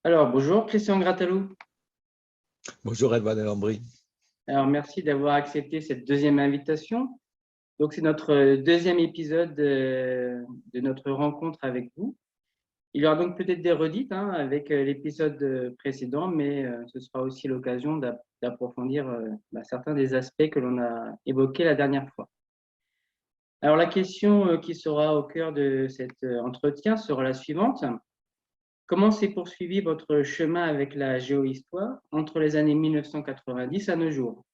Alors, bonjour Christian Grattalou. Bonjour Elvan Lambry. Alors, merci d'avoir accepté cette deuxième invitation. Donc, c'est notre deuxième épisode de notre rencontre avec vous. Il y aura donc peut-être des redites avec l'épisode précédent, mais ce sera aussi l'occasion d'approfondir certains des aspects que l'on a évoqués la dernière fois. Alors, la question qui sera au cœur de cet entretien sera la suivante. Comment s'est poursuivi votre chemin avec la géohistoire entre les années 1990 à nos jours?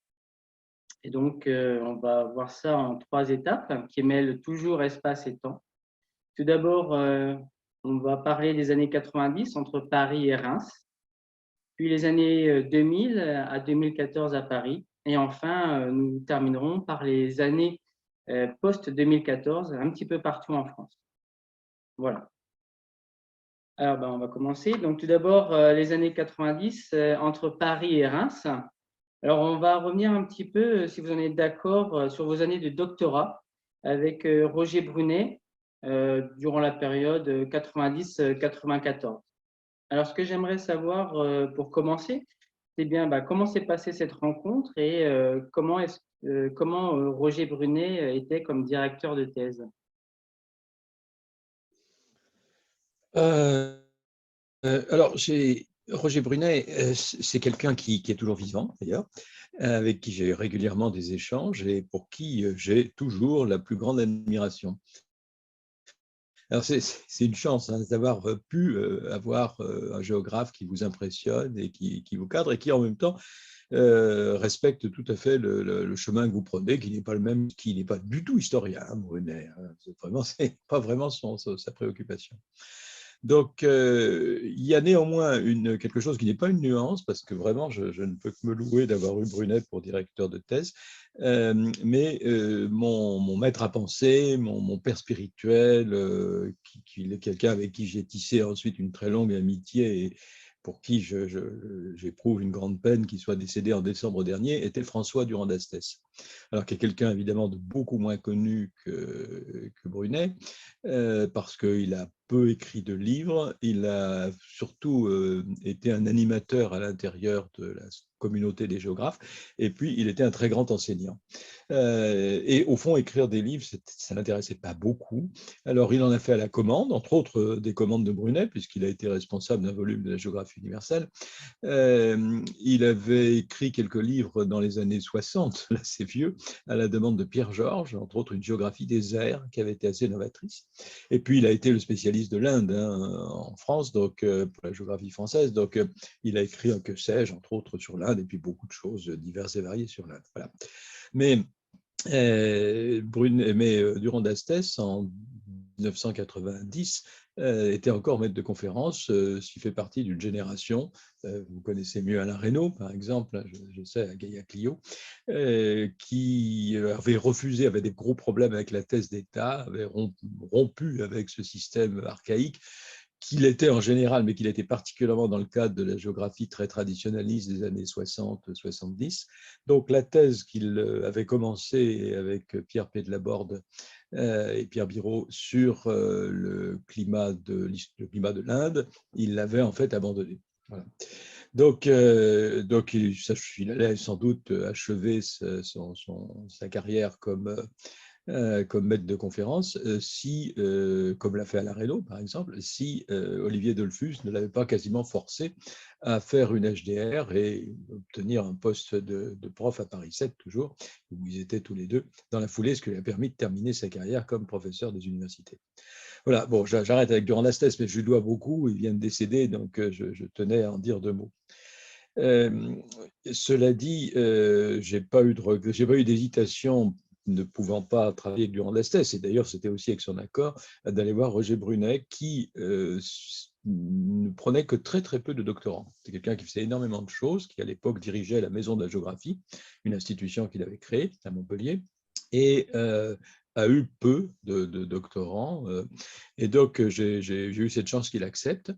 Et donc, on va voir ça en trois étapes qui mêlent toujours espace et temps. Tout d'abord, on va parler des années 90 entre Paris et Reims, puis les années 2000 à 2014 à Paris, et enfin, nous terminerons par les années post-2014, un petit peu partout en France. Voilà. Alors, on va commencer. Donc, tout d'abord, les années 90 entre Paris et Reims. Alors, on va revenir un petit peu, si vous en êtes d'accord, sur vos années de doctorat avec Roger Brunet durant la période 90-94. Alors, ce que j'aimerais savoir pour commencer, c'est bien comment s'est passée cette rencontre et comment Roger Brunet était comme directeur de thèse. Alors, Roger Brunet, c'est quelqu'un qui est toujours vivant, d'ailleurs, avec qui j'ai régulièrement des échanges et pour qui j'ai toujours la plus grande admiration. Alors, c'est une chance d'avoir pu avoir un géographe qui vous impressionne et qui vous cadre et qui, en même temps, respecte tout à fait le chemin que vous prenez, qui n'est pas le même, qui n'est pas du tout historien, Brunet. C'est pas vraiment sa préoccupation. Donc, il y a néanmoins quelque chose qui n'est pas une nuance, parce que vraiment, je ne peux que me louer d'avoir eu Brunet pour directeur de thèse, mais mon maître à penser, mon père spirituel, qui est quelqu'un avec qui j'ai tissé ensuite une très longue amitié et pour qui j'éprouve une grande peine qu'il soit décédé en décembre dernier, était François Durand d'Astès. Alors, qui est quelqu'un évidemment de beaucoup moins connu que Brunet, parce qu'il a peu écrit de livres, il a surtout été un animateur à l'intérieur de la communauté des géographes, et puis il était un très grand enseignant. Et au fond, écrire des livres, ça ne l'intéressait pas beaucoup. Alors il en a fait à la commande, entre autres des commandes de Brunet, puisqu'il a été responsable d'un volume de la géographie universelle. Il avait écrit quelques livres dans les années 60, là c'est vieux, à la demande de Pierre Georges, entre autres une géographie des airs qui avait été assez novatrice. Et puis il a été le spécialiste de l'Inde en France, donc pour la géographie française. Donc il a écrit, que sais-je, entre autres sur l'Inde, et puis beaucoup de choses diverses et variées sur l'Inde. Voilà. Mais Durand d'Astès, en 1990, était encore maître de conférence, il fait partie d'une génération, vous connaissez mieux Alain Reynaud, par exemple, je sais, à Gaïa Clio, qui avait des gros problèmes avec la thèse d'État, avait rompu avec ce système archaïque, qu'il était en général, mais qu'il était particulièrement dans le cadre de la géographie très traditionnaliste des années 60-70. Donc la thèse qu'il avait commencée avec Pierre Pied-de-Laborde et Pierre Biraud sur le climat de l'Inde, il l'avait en fait abandonnée. Voilà. Donc il allait sans doute achever sa carrière comme maître de conférence, si, comme l'a fait Alain Reynaud, par exemple, si Olivier Dollfus ne l'avait pas quasiment forcé à faire une HDR et obtenir un poste de prof à Paris 7, toujours, où ils étaient tous les deux, dans la foulée, ce qui lui a permis de terminer sa carrière comme professeur des universités. Voilà, bon, j'arrête avec Durand d'Astès, mais je lui dois beaucoup, il vient de décéder, donc je tenais à en dire deux mots. Cela dit, j'ai pas eu d'hésitation ne pouvant pas travailler avec Durand d'Astès, et d'ailleurs c'était aussi avec son accord, d'aller voir Roger Brunet qui ne prenait que très très peu de doctorants. C'est quelqu'un qui faisait énormément de choses, qui à l'époque dirigeait la Maison de la Géographie, une institution qu'il avait créée à Montpellier, et a eu peu de doctorants. Et donc, j'ai eu cette chance qu'il accepte.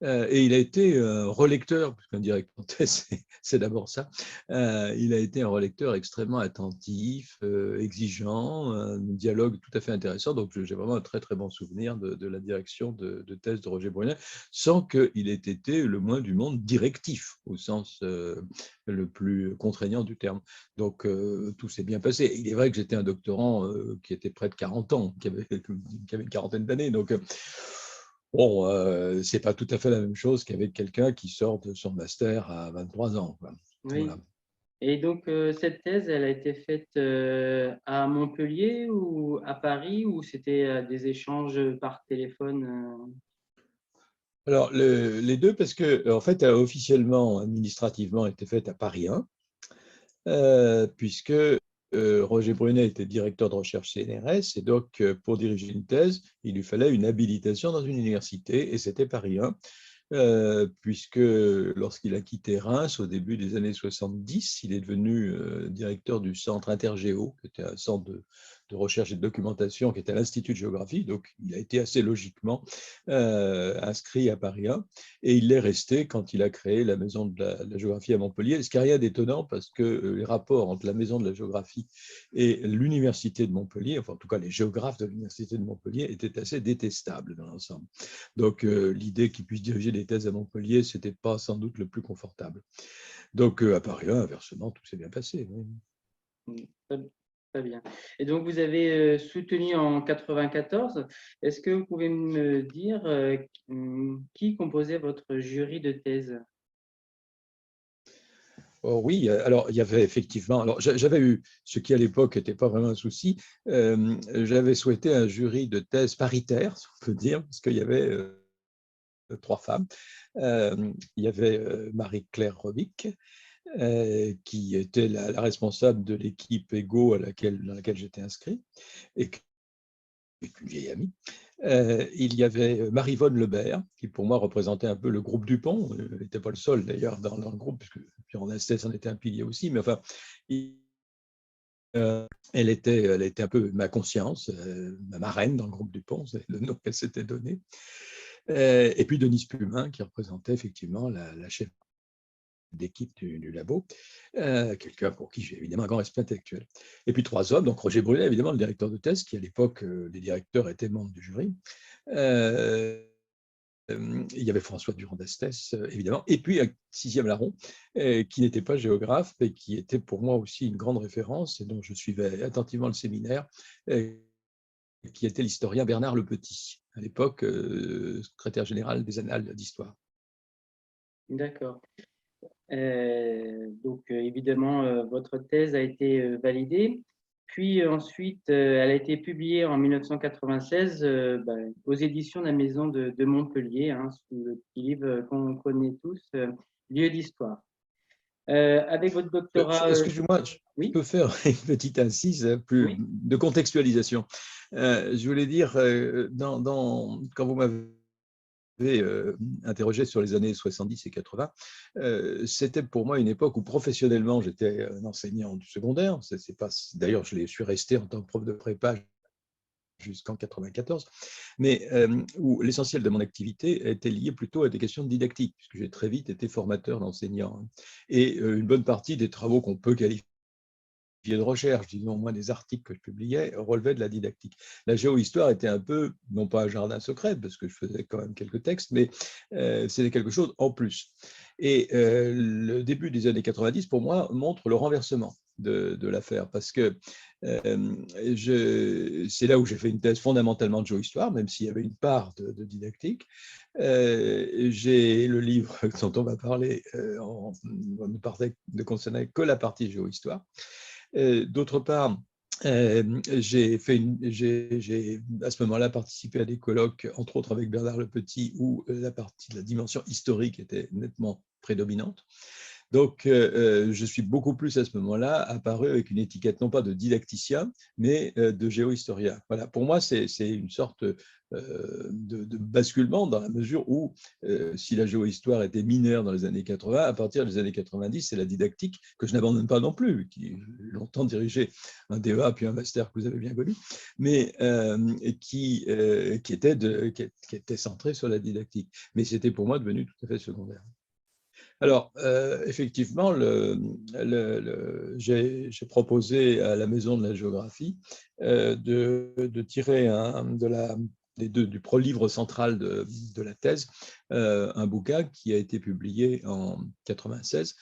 Et il a été un relecteur, parce qu'un directeur de thèse, c'est d'abord ça. Il a été un relecteur extrêmement attentif, exigeant, un dialogue tout à fait intéressant. Donc, j'ai vraiment un très, très bon souvenir de la direction de thèse de Roger Brunet, sans qu'il ait été le moins du monde directif, au sens le plus contraignant du terme. Donc, tout s'est bien passé. Il est vrai que j'étais un doctorant qui était près de 40 ans, qui avait une quarantaine d'années. Donc, bon, c'est pas tout à fait la même chose qu'avec quelqu'un qui sort de son master à 23 ans, quoi. Oui. Voilà. Et donc, cette thèse, elle a été faite à Montpellier ou à Paris, ou c'était des échanges par téléphone Alors, les deux, parce que, en fait, officiellement, administrativement, elle était faite à Paris 1, puisque Roger Brunet était directeur de recherche CNRS, et donc, pour diriger une thèse, il lui fallait une habilitation dans une université, et c'était Paris 1. Puisque lorsqu'il a quitté Reims au début des années 70, il est devenu directeur du centre Intergéo, qui était un centre de recherche et de documentation qui était à l'Institut de géographie. Donc, il a été assez logiquement inscrit à Paris 1 et il l'est resté quand il a créé la Maison de la géographie à Montpellier. Ce qui n'est rien d'étonnant parce que les rapports entre la Maison de la géographie et l'Université de Montpellier, enfin en tout cas les géographes de l'Université de Montpellier, étaient assez détestables dans l'ensemble. Donc, l'idée qu'il puisse diriger des thèses à Montpellier, ce n'était pas sans doute le plus confortable. Donc, à Paris 1, inversement, tout s'est bien passé. Oui. Très, très bien. Et donc, vous avez soutenu en 94. Est-ce que vous pouvez me dire qui composait votre jury de thèse? Oh, oui, alors il y avait effectivement, alors j'avais eu, ce qui à l'époque n'était pas vraiment un souci, j'avais souhaité un jury de thèse paritaire, si on peut dire, parce qu'il y avait 3 femmes. Il y avait Marie-Claire Robic, qui était la responsable de l'équipe Ego dans laquelle j'étais inscrit, et qui est une vieille amie. Il y avait Marie-Vonne Lebert, qui pour moi représentait un peu le groupe Dupont. Elle n'était pas le seul d'ailleurs dans le groupe, puisque Pierre Estes en était un pilier aussi, mais enfin, elle était un peu ma conscience, ma marraine dans le groupe Dupont, c'est le nom qu'elle s'était donné. Et puis Denise Plumin, qui représentait effectivement la chef d'équipe du labo, quelqu'un pour qui j'ai évidemment un grand respect intellectuel. Et puis 3 hommes, donc Roger Brunet, évidemment, le directeur de thèse, qui à l'époque, les directeurs étaient membres du jury. Il y avait François Durand d'Estès, évidemment, et puis un 6e larron, qui n'était pas géographe, mais qui était pour moi aussi une grande référence, et dont je suivais attentivement le séminaire, qui était l'historien Bernard Le Petit, à l'époque secrétaire général des Annales d'Histoire. D'accord. Donc, évidemment, votre thèse a été validée. Puis ensuite, elle a été publiée en 1996 aux éditions de la Maison de Montpellier, hein, sous le petit livre qu'on connaît tous, Lieu d'histoire. Avec votre doctorat, Excusez-moi, je oui, peux faire une petite incise plus oui, de contextualisation. Je voulais dire, quand vous m'avez interrogé sur les années 70 et 80, c'était pour moi une époque où professionnellement j'étais un enseignant du secondaire. C'est pas, d'ailleurs, je suis resté en tant que prof de prépa jusqu'en 94, mais où l'essentiel de mon activité était lié plutôt à des questions de didactique, puisque j'ai très vite été formateur d'enseignants. Et une bonne partie des travaux qu'on peut qualifier de recherche, disons au moins des articles que je publiais, relevaient de la didactique. La géohistoire était un peu, non pas un jardin secret, parce que je faisais quand même quelques textes, mais c'était quelque chose en plus. Et le début des années 90, pour moi, montre le renversement de l'affaire, parce que c'est là où j'ai fait une thèse fondamentalement de géohistoire, même s'il y avait une part de didactique. J'ai le livre dont on va parler, ne concernait que la partie géohistoire. D'autre part, j'ai à ce moment-là participé à des colloques, entre autres avec Bernard Le Petit, où la partie de la dimension historique était nettement prédominante. Donc, je suis beaucoup plus à ce moment-là apparu avec une étiquette non pas de didacticien, mais de géohistorien. Voilà, pour moi, c'est une sorte de basculement dans la mesure où, si la géohistoire était mineure dans les années 80, à partir des années 90, c'est la didactique que je n'abandonne pas non plus, qui j'ai longtemps dirigé un DEA puis un master que vous avez bien connu, mais qui était centré sur la didactique. Mais c'était pour moi devenu tout à fait secondaire. Alors, effectivement, j'ai proposé à la Maison de la Géographie de tirer du pro-livre central de la thèse, un bouquin qui a été publié en 96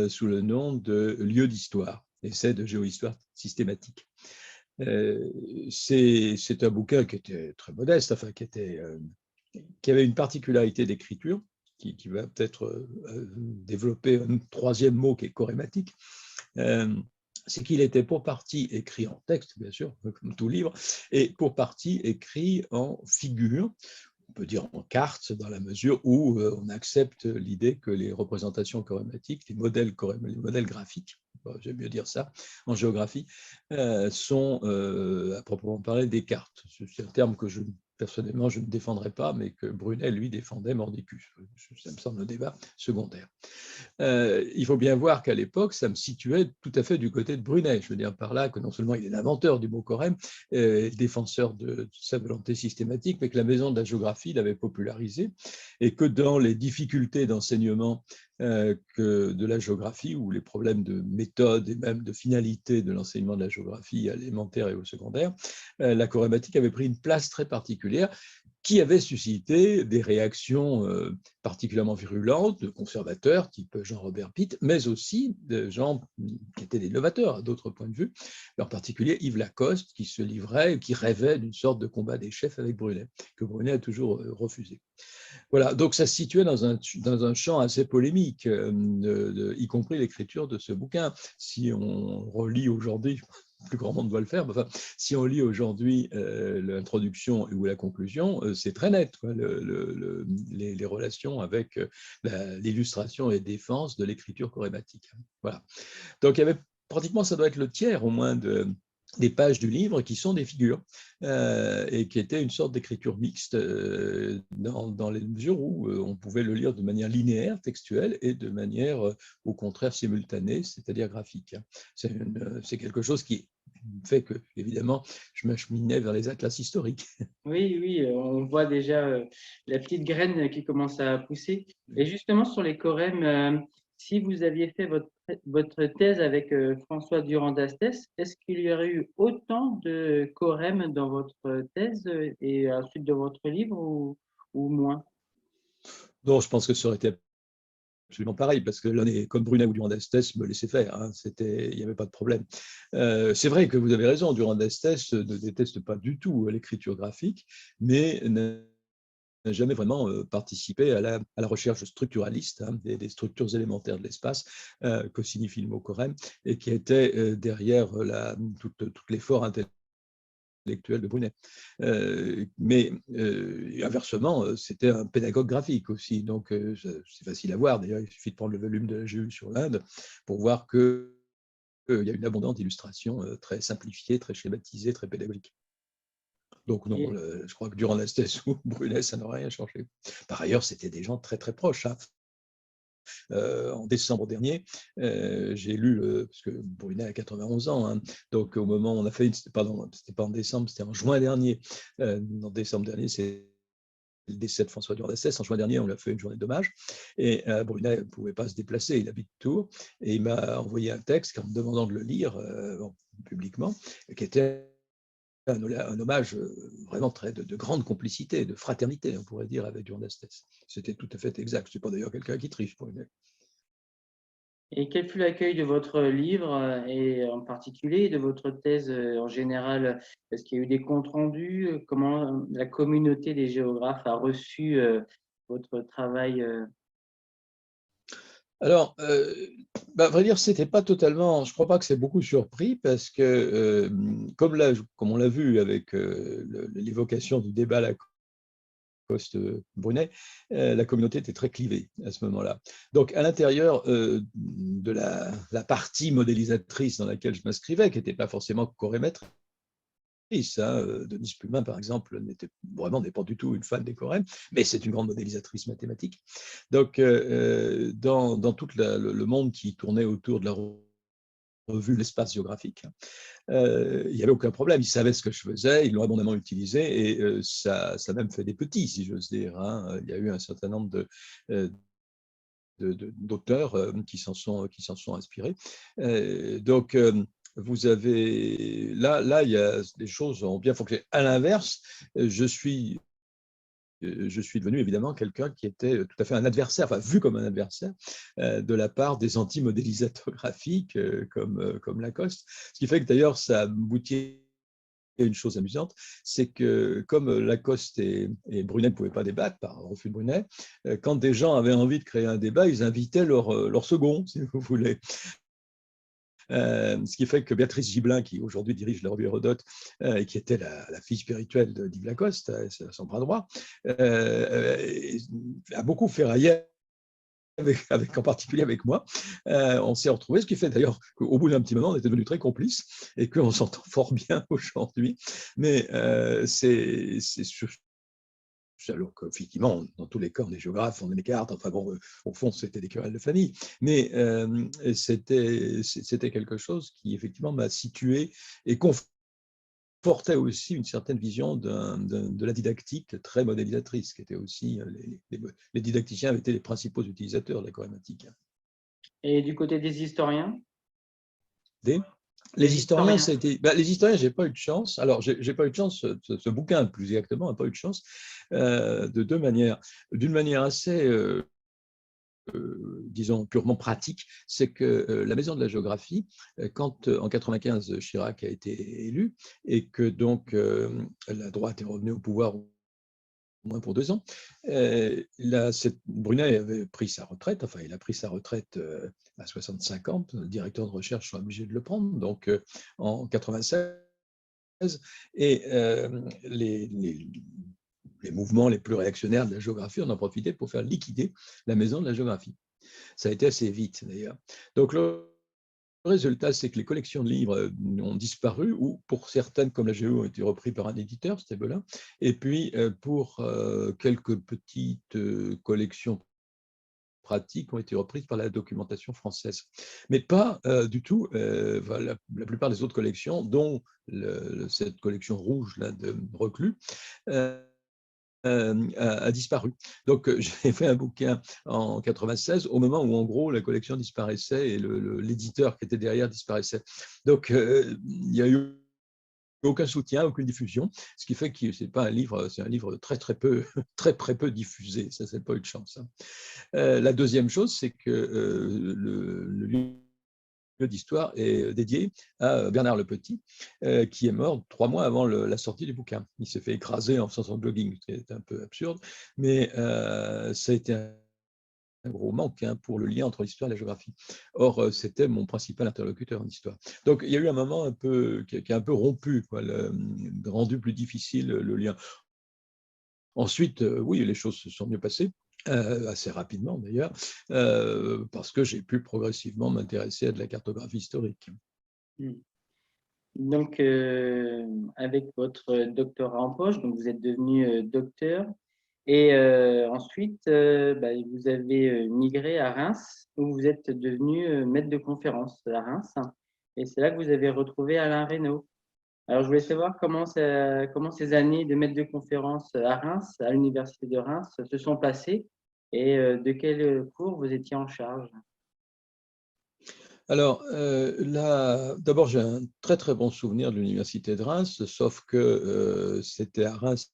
sous le nom de Lieux d'histoire, essai de géohistoire systématique. C'est un bouquin qui était très modeste, enfin, qui avait une particularité d'écriture, qui va peut-être développer un troisième mot qui est chorématique, c'est qu'il était pour partie écrit en texte, bien sûr, comme tout livre, et pour partie écrit en figure, on peut dire en carte, dans la mesure où on accepte l'idée que les représentations chorématiques, les modèles graphiques, j'aime mieux dire ça, en géographie, sont à proprement parler des cartes. C'est un terme que personnellement, je ne défendrais pas, mais que Brunet, lui, défendait mordicus. Ça me semble un débat secondaire. Il faut bien voir qu'à l'époque, ça me situait tout à fait du côté de Brunet. Je veux dire par là que non seulement il est l'inventeur du mot Corem, défenseur de sa volonté systématique, mais que la Maison de la Géographie l'avait popularisé et que dans les difficultés d'enseignement de la géographie ou les problèmes de méthode et même de finalité de l'enseignement de la géographie à l'élémentaire et au secondaire, la chorématique avait pris une place très particulière qui avait suscité des réactions particulièrement virulentes de conservateurs type Jean-Robert Pitt, mais aussi de gens qui étaient des novateurs à d'autres points de vue, en particulier Yves Lacoste, qui se livrait, qui rêvait d'une sorte de combat des chefs avec Brunet, que Brunet a toujours refusé. Voilà, donc ça se situait dans un champ assez polémique, y compris l'écriture de ce bouquin. Si on relit aujourd'hui, le plus grand monde doit le faire, mais enfin, si on lit aujourd'hui l'introduction ou la conclusion, c'est très net, quoi, les relations avec l'illustration et défense de l'écriture chorématique. Voilà. Donc il y avait pratiquement, ça doit être le tiers au moins des pages du livre qui sont des figures et qui étaient une sorte d'écriture mixte dans les mesures où on pouvait le lire de manière linéaire, textuelle, et de manière au contraire simultanée, c'est-à-dire graphique. C'est quelque chose qui fait que, évidemment, je m'acheminais vers les atlas historiques. Oui, oui, on voit déjà la petite graine qui commence à pousser. Et justement, sur les Corem, si vous aviez fait votre thèse avec François Durand d'Astès, est-ce qu'il y aurait eu autant de Corem dans votre thèse et à la suite de votre livre ou moins? Donc, je pense que ça aurait été absolument pareil, parce que l'un est comme Brunet ou Durand d'Astès me laissait faire, hein, il n'y avait pas de problème. C'est vrai que vous avez raison, Durand d'Astès ne déteste pas du tout l'écriture graphique, mais n'a jamais vraiment participé à la recherche structuraliste des structures élémentaires de l'espace que signifie le mot Corem, et qui était derrière tout l'effort intellectuel de Brunet. Mais inversement, c'était un pédagogue graphique aussi, donc c'est facile à voir. D'ailleurs, il suffit de prendre le volume de la GU sur l'Inde pour voir qu'il y a une abondante illustration très simplifiée, très schématisée, très pédagogique. Donc non, je crois que durant l'Astès ou Brunet, ça n'aurait rien changé. Par ailleurs, c'était des gens très très proches. Hein. En décembre dernier, j'ai lu, parce que Brunet a 91 ans, hein, donc au moment où on a fait, pardon, c'était pas en décembre, c'était en juin dernier. En décembre dernier, c'est le décès de François Durand d'Astès. En juin dernier, on lui a fait une journée d'hommage. Et Brunet ne pouvait pas se déplacer, il habite Tours. Et il m'a envoyé un texte en me demandant de le lire publiquement, qui était un hommage vraiment de grande complicité, de fraternité, on pourrait dire, avec Durand d'Astès. C'était tout à fait exact. Ce n'est pas d'ailleurs quelqu'un qui triche, Brunet. Et quel fut l'accueil de votre livre et en particulier de votre thèse en général? Est-ce qu'il y a eu des comptes rendus? Comment la communauté des géographes a reçu votre travail? Alors, à vrai dire, c'était pas totalement. Je crois pas que c'est beaucoup surpris parce que, comme on l'a vu avec l'évocation du débat Brunet, la communauté était très clivée à ce moment-là. Donc, à l'intérieur de la partie modélisatrice dans laquelle je m'inscrivais, qui n'était pas forcément chorémétrique, Denise Plumin, par exemple, n'est pas du tout une fan des chorèmes, mais c'est une grande modélisatrice mathématique. Donc, dans tout le monde qui tournait autour de la revue L'Espace géographique, il n'y avait aucun problème. Ils savaient ce que je faisais, ils l'ont abondamment utilisé et ça a même fait des petits, si j'ose dire. Il y a eu un certain nombre d'auteurs qui s'en sont inspirés. Donc, vous avez là, il y a des choses ont bien fonctionné. À l'inverse, je suis devenu évidemment quelqu'un qui était tout à fait un adversaire, enfin vu comme un adversaire de la part des anti-modélisateurs graphiques comme Lacoste. Ce qui fait que d'ailleurs, ça aboutit à une chose amusante, c'est que comme Lacoste et Brunet ne pouvaient pas débattre par refus de Brunet, quand des gens avaient envie de créer un débat, ils invitaient leur second, si vous voulez. Ce qui fait que Béatrice Gibelin, qui aujourd'hui dirige la revue Hérodote, et qui était la fille spirituelle d'Yves Lacoste, son bras droit, a beaucoup ferraillé en particulier avec moi. On s'est retrouvés, ce qui fait d'ailleurs qu'au bout d'un petit moment, on était devenus très complices et qu'on s'entend fort bien aujourd'hui. Mais alors qu'effectivement, dans tous les cas, on est géographe, on est cartes, enfin bon, au fond, c'était des querelles de famille, mais c'était quelque chose qui, effectivement, m'a situé et confortait aussi une certaine vision de la didactique très modélisatrice, qui était aussi, les didacticiens avaient été les principaux utilisateurs de la chorématique. Et du côté des historiens? Les historiens, ça a été. Les historiens, j'ai pas eu de chance. Alors, j'ai pas eu de chance. Ce bouquin, plus exactement, n'a pas eu de chance de deux manières. D'une manière assez, disons, purement pratique, c'est que la Maison de la Géographie, quand en 95 Chirac a été élu et que donc la droite est revenue au pouvoir au moins pour 2 ans. Brunet avait pris sa retraite, enfin il a pris sa retraite à 65 ans, le directeur de recherche sont obligés de le prendre, donc en 96, et les mouvements les plus réactionnaires de la géographie en ont profité pour faire liquider la Maison de la Géographie. Ça a été assez vite d'ailleurs. Donc le résultat, c'est que les collections de livres ont disparu, ou pour certaines, comme la Géo, ont été repris par un éditeur, c'était Belin. Et puis, pour quelques petites collections pratiques ont été reprises par la documentation française. Mais pas du tout la plupart des autres collections, dont cette collection rouge là, de Reclus, a disparu. Donc, j'ai fait un bouquin en 96, au moment où, en gros, la collection disparaissait et l'éditeur qui était derrière disparaissait. Donc, il n'y a eu aucun soutien, aucune diffusion, ce qui fait que c'est un livre très peu, très peu diffusé. Ça, c'est pas eu de chance. La deuxième chose, c'est que le livre d'histoire est dédié à Bernard Le Petit, qui est mort 3 mois avant la sortie du bouquin. Il s'est fait écraser en faisant son jogging, c'était un peu absurde, mais ça a été un gros manque pour le lien entre l'histoire et la géographie. Or, c'était mon principal interlocuteur en histoire. Donc, il y a eu un moment un peu, qui a un peu rompu, rendu plus difficile le lien. Ensuite, oui, les choses se sont mieux passées. Assez rapidement d'ailleurs, parce que j'ai pu progressivement m'intéresser à de la cartographie historique. Donc, avec votre doctorat en poche, donc vous êtes devenu docteur, et ensuite, vous avez migré à Reims, où vous êtes devenu maître de conférence à Reims, et c'est là que vous avez retrouvé Alain Reynaud. Alors, je voulais savoir comment ces années de maître de conférence à Reims, à l'université de Reims, se sont passées, et de quel cours vous étiez en charge? Alors, d'abord, j'ai un très très bon souvenir de l'université de Reims, sauf que c'était à Reims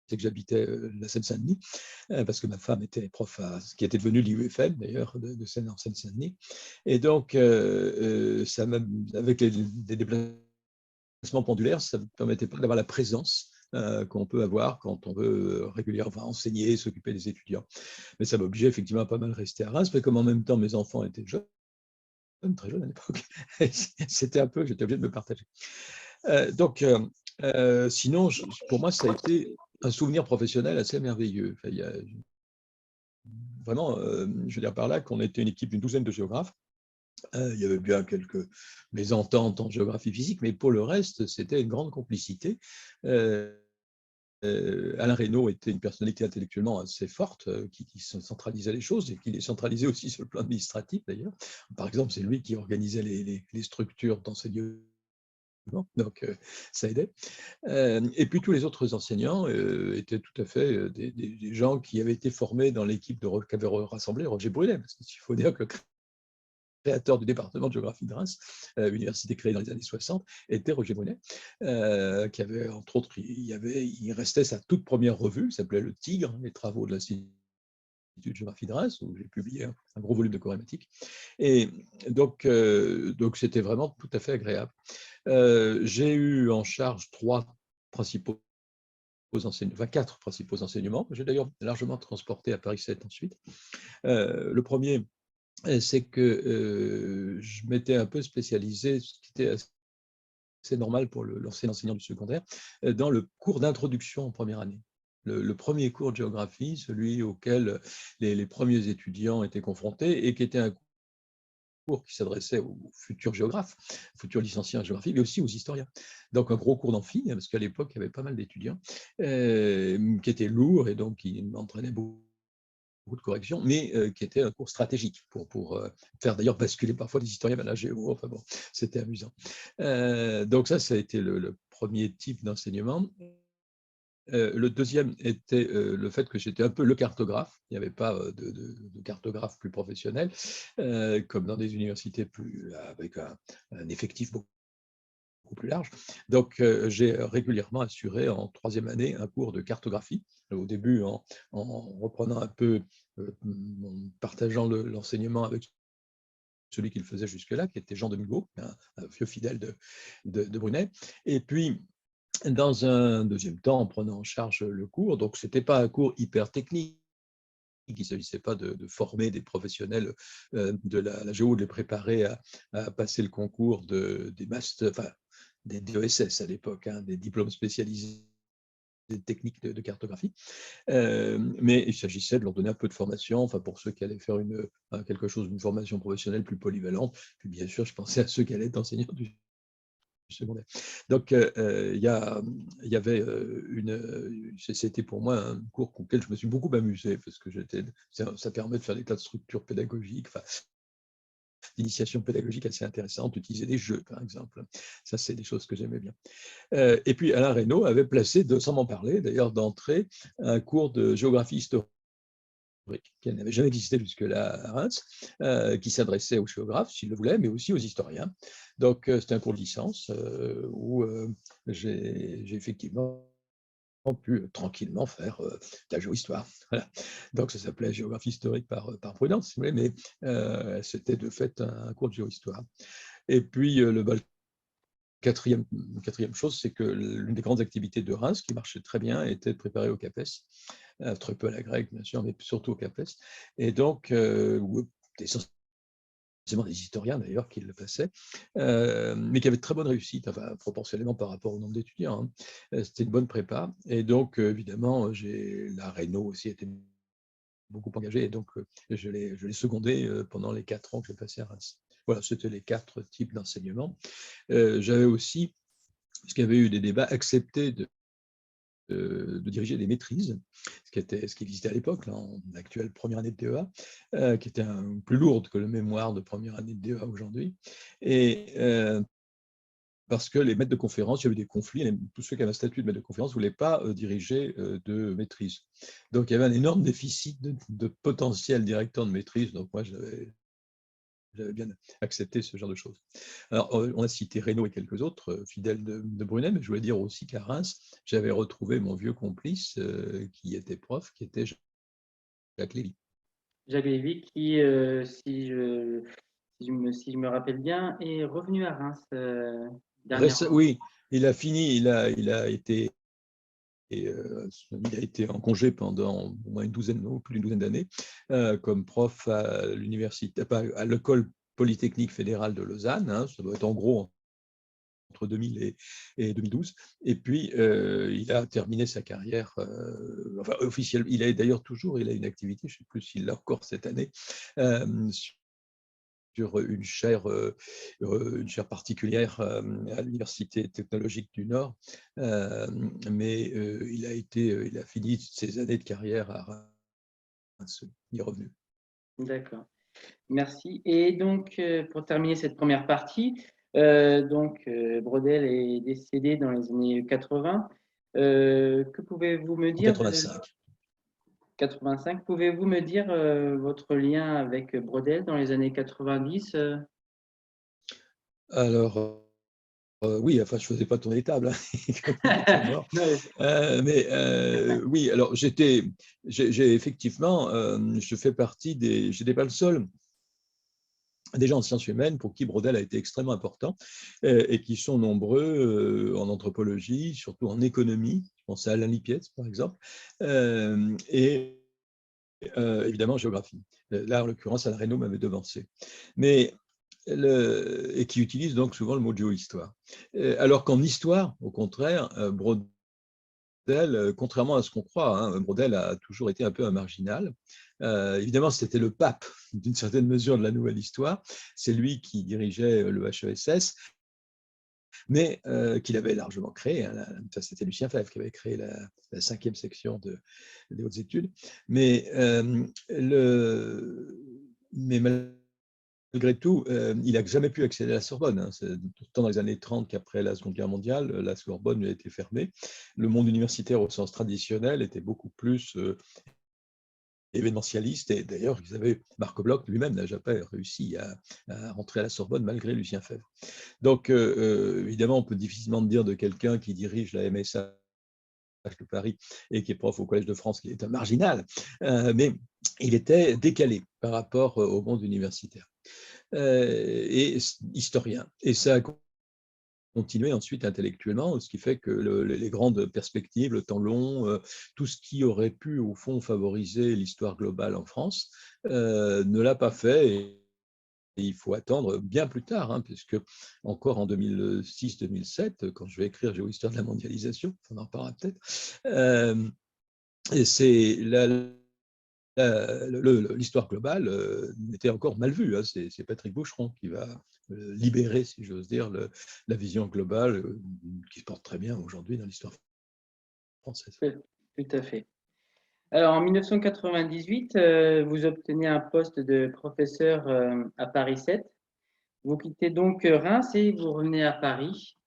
que j'habitais la Seine-Saint-Denis, parce que ma femme était prof qui était devenue l'IUFM d'ailleurs, de Seine en Seine-Saint-Denis. Et donc, avec des déplacements pendulaires, ça ne me permettait pas d'avoir la présence qu'on peut avoir quand on veut régulièrement enseigner, s'occuper des étudiants. Mais ça m'obligeait effectivement à pas mal rester à Reims, mais comme en même temps mes enfants étaient jeunes, très jeune à l'époque, j'étais obligé de me partager. Donc, sinon, pour moi, ça a été un souvenir professionnel assez merveilleux. Enfin, il y a vraiment, je veux dire par là qu'on était une équipe d'une douzaine de géographes. Il y avait bien quelques mésententes en géographie physique, mais pour le reste, c'était une grande complicité. Alain Reynaud était une personnalité intellectuellement assez forte, qui centralisait les choses et qui les centralisait aussi sur le plan administratif d'ailleurs. Par exemple, c'est lui qui organisait les structures d'enseignement, donc ça aidait. Et puis tous les autres enseignants étaient tout à fait des gens qui avaient été formés dans l'équipe qu'avait rassemblé Roger Brunet. Parce qu'il faut dire que le créateur du département de géographie de Reims, université créée dans les années 60, était Roger Brunet, qui avait, entre autres, il restait sa toute première revue, qui s'appelait Le Tigre, les travaux de l'Institut de géographie de Reims, où j'ai publié un gros volume de chorématique. Et donc c'était vraiment tout à fait agréable. J'ai eu en charge quatre principaux enseignements, que j'ai d'ailleurs largement transporté à Paris 7 ensuite. Le premier, c'est que je m'étais un peu spécialisé, ce qui était assez normal pour l'ancien enseignant du secondaire, dans le cours d'introduction en première année. Le premier cours de géographie, celui auquel les premiers étudiants étaient confrontés et qui était un cours qui s'adressait aux futurs géographes, futurs licenciés en géographie, mais aussi aux historiens. Donc un gros cours d'amphi, parce qu'à l'époque, il y avait pas mal d'étudiants, qui était lourd et donc qui m'entraînait beaucoup de corrections, mais qui était un cours stratégique pour faire d'ailleurs basculer parfois des historiens vers la géo. Enfin bon, c'était amusant. Donc ça a été le premier type d'enseignement. Le deuxième était le fait que j'étais un peu le cartographe. Il n'y avait pas de cartographe plus professionnel, comme dans des universités avec un effectif beaucoup plus large. Donc, j'ai régulièrement assuré en troisième année un cours de cartographie. Au début, en reprenant un peu, en partageant l'enseignement avec celui qui le faisait jusque-là, qui était Jean de Migaud, un vieux fidèle de Brunet. Et puis, dans un deuxième temps, en prenant en charge le cours, donc ce n'était pas un cours hyper technique. Il ne s'agissait pas de former des professionnels de la géo, de les préparer à passer le concours des masters, enfin, des DESS à l'époque, hein, des diplômes spécialisés des techniques de cartographie. Mais il s'agissait de leur donner un peu de formation, enfin pour ceux qui allaient faire quelque chose, une formation professionnelle plus polyvalente. Puis bien sûr, je pensais à ceux qui allaient être enseignants du secondaire. Donc, il y avait c'était pour moi un cours auquel je me suis beaucoup amusé parce que ça permet de faire des tas de structures pédagogiques, enfin, d'initiation pédagogique assez intéressantes, utiliser des jeux, par exemple. Ça, c'est des choses que j'aimais bien. Et puis, Alain Reynaud avait placé, sans m'en parler d'ailleurs d'entrée, un cours de géographie historique qui n'avait jamais existé jusque-là à Reims, qui s'adressait aux géographes, s'ils le voulaient, mais aussi aux historiens. Donc, c'était un cours de licence où j'ai effectivement pu tranquillement faire de la géohistoire. Voilà. Donc, ça s'appelait géographie historique par prudence, si vous voulez, mais c'était de fait un cours de géohistoire. Et puis, quatrième chose, c'est que l'une des grandes activités de Reims, qui marchait très bien, était de préparer au CAPES, très peu à la grecque, bien sûr, mais surtout au CAPES. Et donc, essentiellement des historiens d'ailleurs qui le passaient, mais qui avaient de très bonne réussite, enfin, proportionnellement par rapport au nombre d'étudiants. Hein. C'était une bonne prépa. Et donc, évidemment, la Reynaud aussi était beaucoup engagé, et donc je l'ai secondé pendant les 4 ans que j'ai passé à Reims. Voilà, c'était les 4 types d'enseignement. J'avais aussi, parce qu'il y avait eu des débats, accepté de diriger des maîtrises, ce qui existait à l'époque, en actuelle première année de DEA, qui était plus lourde que le mémoire de première année de DEA aujourd'hui. Et parce que les maîtres de conférence, il y avait des conflits, tous ceux qui avaient un statut de maître de conférence ne voulaient pas diriger de maîtrise. Donc il y avait un énorme déficit de potentiel directeur de maîtrise, donc moi j'avais bien accepté ce genre de choses. Alors, on a cité Reynaud et quelques autres fidèles de Brunet, mais je voulais dire aussi qu'à Reims, j'avais retrouvé mon vieux complice qui était prof, qui était Jacques Lévy. Jacques Lévy, qui, si je me rappelle bien, est revenu à Reims dernièrement. Oui, il a fini, il a été en congé pendant au moins plus d'une douzaine d'années, comme prof à l'université, à l'école polytechnique fédérale de Lausanne. Hein, ça doit être en gros entre 2000 et 2012. Et puis, il a terminé sa carrière, enfin, officielle. Il a d'ailleurs toujours, il a une activité, je ne sais plus s'il l'a encore cette année, sur une chaire particulière à l'Université technologique du Nord. Mais il a fini ses années de carrière à Reims. Il est revenu. D'accord. Merci. Et donc, pour terminer cette première partie, Braudel est décédé dans les années 80. Que pouvez-vous me En dire de 85. 85? Pouvez-vous me dire votre lien avec Braudel dans les années 90? Alors, oui, enfin, je ne faisais pas tourner les tables quand il était mort. Non, Mais oui, alors j'ai effectivement, je fais partie je n'étais pas le seul, des gens en sciences humaines pour qui Braudel a été extrêmement important et qui sont nombreux en anthropologie, surtout en économie. Je pense à Alain Lipietz, par exemple, et évidemment en géographie. Là, en l'occurrence, Alain Reynaud m'avait devancé. Mais et qui utilise donc souvent le mot de géohistoire. Alors qu'en histoire, au contraire, Braudel, contrairement à ce qu'on croit, hein, Braudel a toujours été un peu un marginal. Évidemment, c'était le pape, d'une certaine mesure, de la nouvelle histoire. C'est lui qui dirigeait le HESS, mais qu'il avait largement créé. Hein, c'était Lucien Febvre qui avait créé la 5e section des hautes études. Mais malgré tout, il n'a jamais pu accéder à la Sorbonne. Hein. C'est tant dans les années 30 qu'après la Seconde Guerre mondiale, la Sorbonne lui a été fermée. Le monde universitaire au sens traditionnel était beaucoup plus événementialiste. Et d'ailleurs, Marc Bloch lui-même n'a jamais réussi à rentrer à la Sorbonne malgré Lucien Febvre. Donc, évidemment, on peut difficilement dire de quelqu'un qui dirige la MSH de Paris et qui est prof au Collège de France qu'il est un marginal, mais il était décalé par rapport au monde universitaire. Et historien. Et ça a continué ensuite intellectuellement, ce qui fait que les grandes perspectives, le temps long, tout ce qui aurait pu, au fond, favoriser l'histoire globale en France, ne l'a pas fait. Et il faut attendre bien plus tard, hein, puisque encore en 2006-2007, quand je vais écrire Géohistoire de la mondialisation, on en parlera peut-être, et c'est l'histoire globale était encore mal vue. Hein. C'est Patrick Boucheron qui va libérer, si j'ose dire, la vision globale qui se porte très bien aujourd'hui dans l'histoire française. tout à fait. Alors, en 1998, vous obtenez un poste de professeur à Paris 7. Vous quittez donc Reims et vous revenez à Paris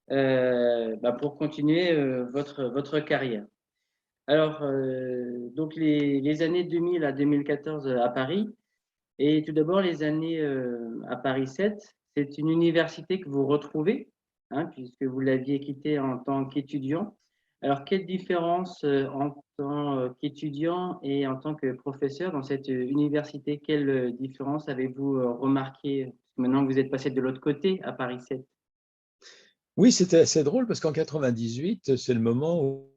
pour continuer votre carrière. Alors, donc les années 2000 à 2014 à Paris, et tout d'abord les années à Paris 7, c'est une université que vous retrouvez, hein, puisque vous l'aviez quittée en tant qu'étudiant. Alors, quelle différence en tant qu'étudiant et en tant que professeur dans cette université? Quelle différence avez-vous remarqué maintenant que vous êtes passé de l'autre côté à Paris 7? Oui, c'était assez drôle parce qu'en 98, c'est le moment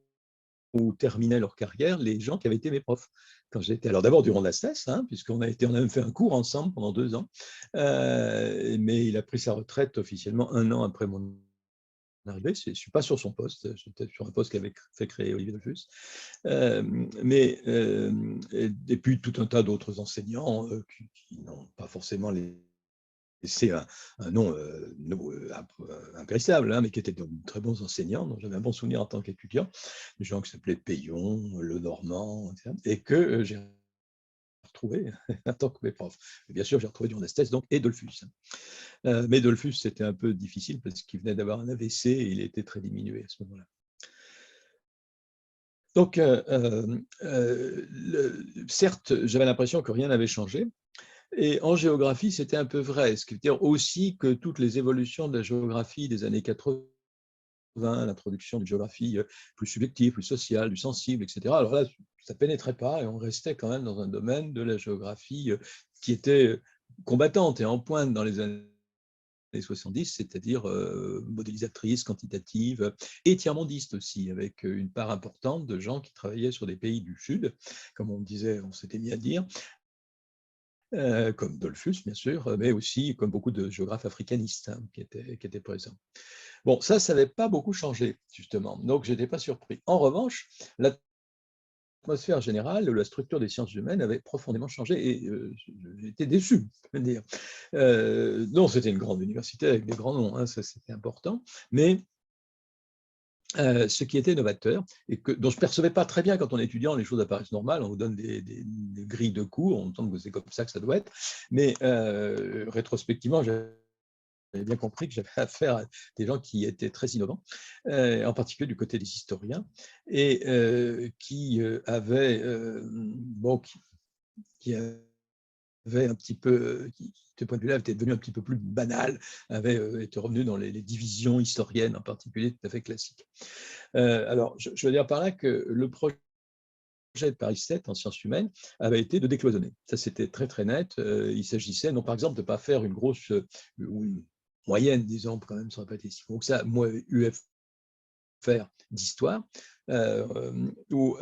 où terminaient leur carrière les gens qui avaient été mes profs. Quand j'étais, alors d'abord durant la STES, hein, puisqu'on a même fait un cours ensemble pendant 2 ans, mais il a pris sa retraite officiellement 1 an après mon arrivée. Je ne suis pas sur son poste, j'étais sur un poste qu'avait fait créer Olivier Dolphus. Et puis tout un tas d'autres enseignants qui n'ont pas forcément c'est un nom impérissable, hein, mais qui étaient de très bons enseignants, dont j'avais un bon souvenir en tant qu'étudiant, des gens qui s'appelaient Payon, Lenormand, etc., et que j'ai retrouvé en tant que mes profs. Et bien sûr, j'ai retrouvé durant thèse donc, et Dolphus. Mais Dolphus, c'était un peu difficile parce qu'il venait d'avoir un AVC et il était très diminué à ce moment-là. Donc, certes, j'avais l'impression que rien n'avait changé. Et en géographie, c'était un peu vrai, ce qui veut dire aussi que toutes les évolutions de la géographie des années 80, l'introduction d'une géographie plus subjective, plus sociale, du sensible, etc. Alors là, ça ne pénétrait pas et on restait quand même dans un domaine de la géographie qui était combattante et en pointe dans les années 70, c'est-à-dire modélisatrice, quantitative et tiers-mondiste aussi, avec une part importante de gens qui travaillaient sur des pays du Sud, comme on disait, on s'était mis à dire, comme Dollfuss, bien sûr, mais aussi comme beaucoup de géographes africanistes qui étaient présents. Bon, ça n'avait pas beaucoup changé, justement, donc je n'étais pas surpris. En revanche, l'atmosphère générale, la structure des sciences humaines avait profondément changé et j'étais déçu, je veux dire. Non, c'était une grande université avec des grands noms, ça c'était important, mais ce qui était novateur, et dont je ne percevais pas très bien quand on est étudiant, les choses apparaissent normales, on vous donne des grilles de cours, on entend que c'est comme ça que ça doit être, mais rétrospectivement, j'avais bien compris que j'avais affaire à des gens qui étaient très innovants, en particulier du côté des historiens, et qui avaient, qui avait un petit peu, qui, de ce point de vue-là, était devenu un petit peu plus banal, avait été revenu dans les divisions historiennes en particulier, tout à fait classiques. Alors, je veux dire par là que le projet de Paris 7 en sciences humaines avait été de décloisonner. Ça, c'était très, très net. Il s'agissait, non, par exemple, de ne pas faire une grosse, ou une moyenne, disons, quand même, ça n'aurait pas été si bon que ça, moi, UFR d'histoire, ou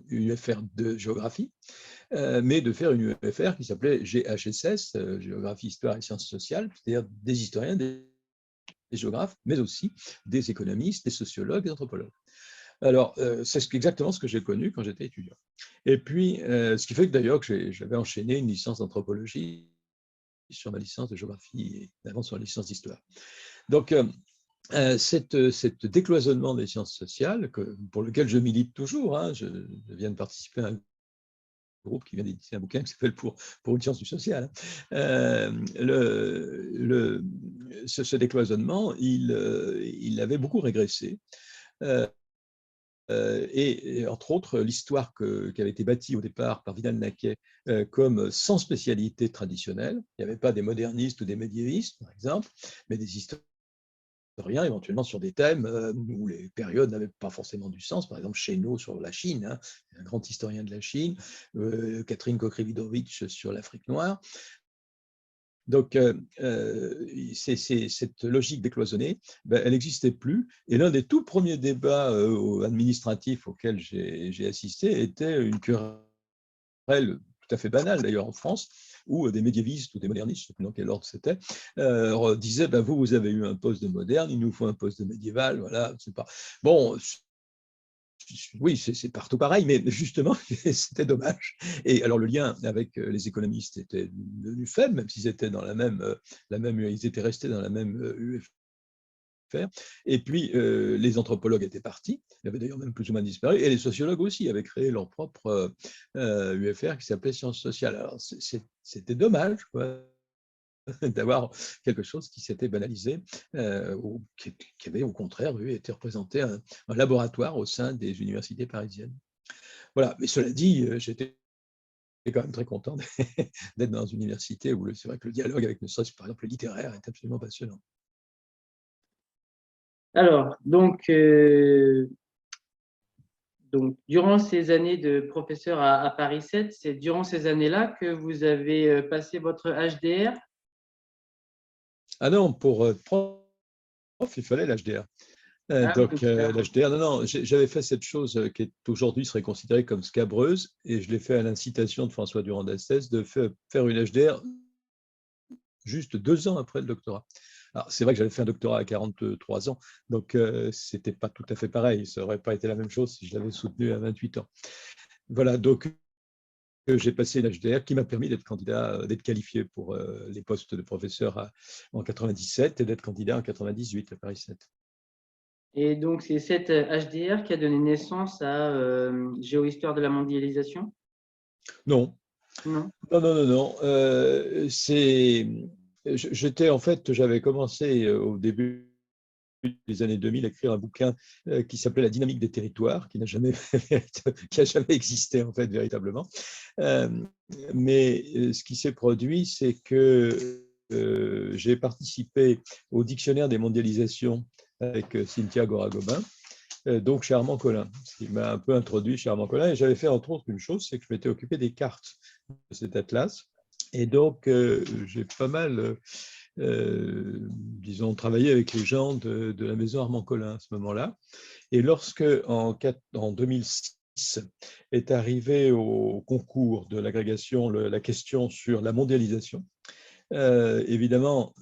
UFR de géographie, mais de faire une UFR qui s'appelait GHSS, Géographie, Histoire et Sciences sociales, c'est-à-dire des historiens, des géographes, mais aussi des économistes, des sociologues, des anthropologues. Alors, c'est exactement ce que j'ai connu quand j'étais étudiant. Et puis, ce qui fait que d'ailleurs que j'avais enchaîné une licence d'anthropologie sur ma licence de géographie et avant sur la licence d'histoire. Donc, cet décloisonnement des sciences sociales, pour lequel je milite toujours, je viens de participer à un groupe qui vient d'éditer un bouquin qui s'appelle pour une science du social. Ce décloisonnement, il avait beaucoup régressé. Et entre autres, l'histoire qui avait été bâtie au départ par Vidal-Naquet comme sans spécialité traditionnelle. Il n'y avait pas des modernistes ou des médiévistes, par exemple, mais des historiens éventuellement sur des thèmes où les périodes n'avaient pas forcément du sens. Par exemple, Chénaud sur la Chine, un grand historien de la Chine, Catherine Kokrividovitch sur l'Afrique noire. Donc, cette logique décloisonnée, elle n'existait plus. Et l'un des tout premiers débats administratifs auxquels j'ai assisté était une querelle tout à fait banale, d'ailleurs, en France, où des médiévistes ou des modernistes, je ne sais plus dans quel ordre c'était, disaient vous avez eu un poste de moderne, il nous faut un poste de médiéval. Voilà, c'est pas. Bon, oui, c'est partout pareil, mais justement, c'était dommage. Et alors, le lien avec les économistes était devenu faible, même s'ils étaient dans ils étaient restés dans la même UFR. Et puis, les anthropologues étaient partis, ils avaient d'ailleurs même plus ou moins disparu, et les sociologues aussi avaient créé leur propre UFR qui s'appelait Sciences sociales. Alors, c'était dommage, quoi, d'avoir quelque chose qui s'était banalisé, ou qui avait au contraire été représenté un laboratoire au sein des universités parisiennes. Voilà, mais cela dit, j'étais quand même très content d'être dans une université où c'est vrai que le dialogue avec ne serait-ce par exemple le littéraire est absolument passionnant. Alors, donc, durant ces années de professeur à Paris 7, c'est durant ces années-là que vous avez passé votre HDR? Ah non, pour prof, il fallait l'HDR. Ah oui, Donc, l'HDR, non, j'avais fait cette chose qui aujourd'hui serait considérée comme scabreuse, et je l'ai fait à l'incitation de François Durand d'Astès de faire une HDR juste 2 ans après le doctorat. Alors, c'est vrai que j'avais fait un doctorat à 43 ans, donc ce n'était pas tout à fait pareil. Ça n'aurait pas été la même chose si je l'avais soutenu à 28 ans. Voilà, donc j'ai passé l'HDR qui m'a permis d'être candidat, d'être qualifié pour les postes de professeur en 97 et d'être candidat en 98 à Paris 7. et donc c'est cette HDR qui a donné naissance à Géohistoire de la mondialisation? Non, Non? non, non, non, non. J'étais en fait, j'avais commencé au début des années 2000 à écrire un bouquin qui s'appelait La dynamique des territoires, qui n'a jamais, qui a jamais existé en fait véritablement. Mais ce qui s'est produit, c'est que j'ai participé au dictionnaire des mondialisations avec Cynthia Gora-Gobin, donc chez Armand Collin, ce qui m'a un peu introduit chez Armand Collin. Et j'avais fait entre autres une chose, c'est que je m'étais occupé des cartes de cet atlas. Et donc, j'ai pas mal, disons, travaillé avec les gens de la maison Armand Collin à ce moment-là. Et lorsque, en 2006, est arrivé au concours de l'agrégation la question sur la mondialisation. Évidemment,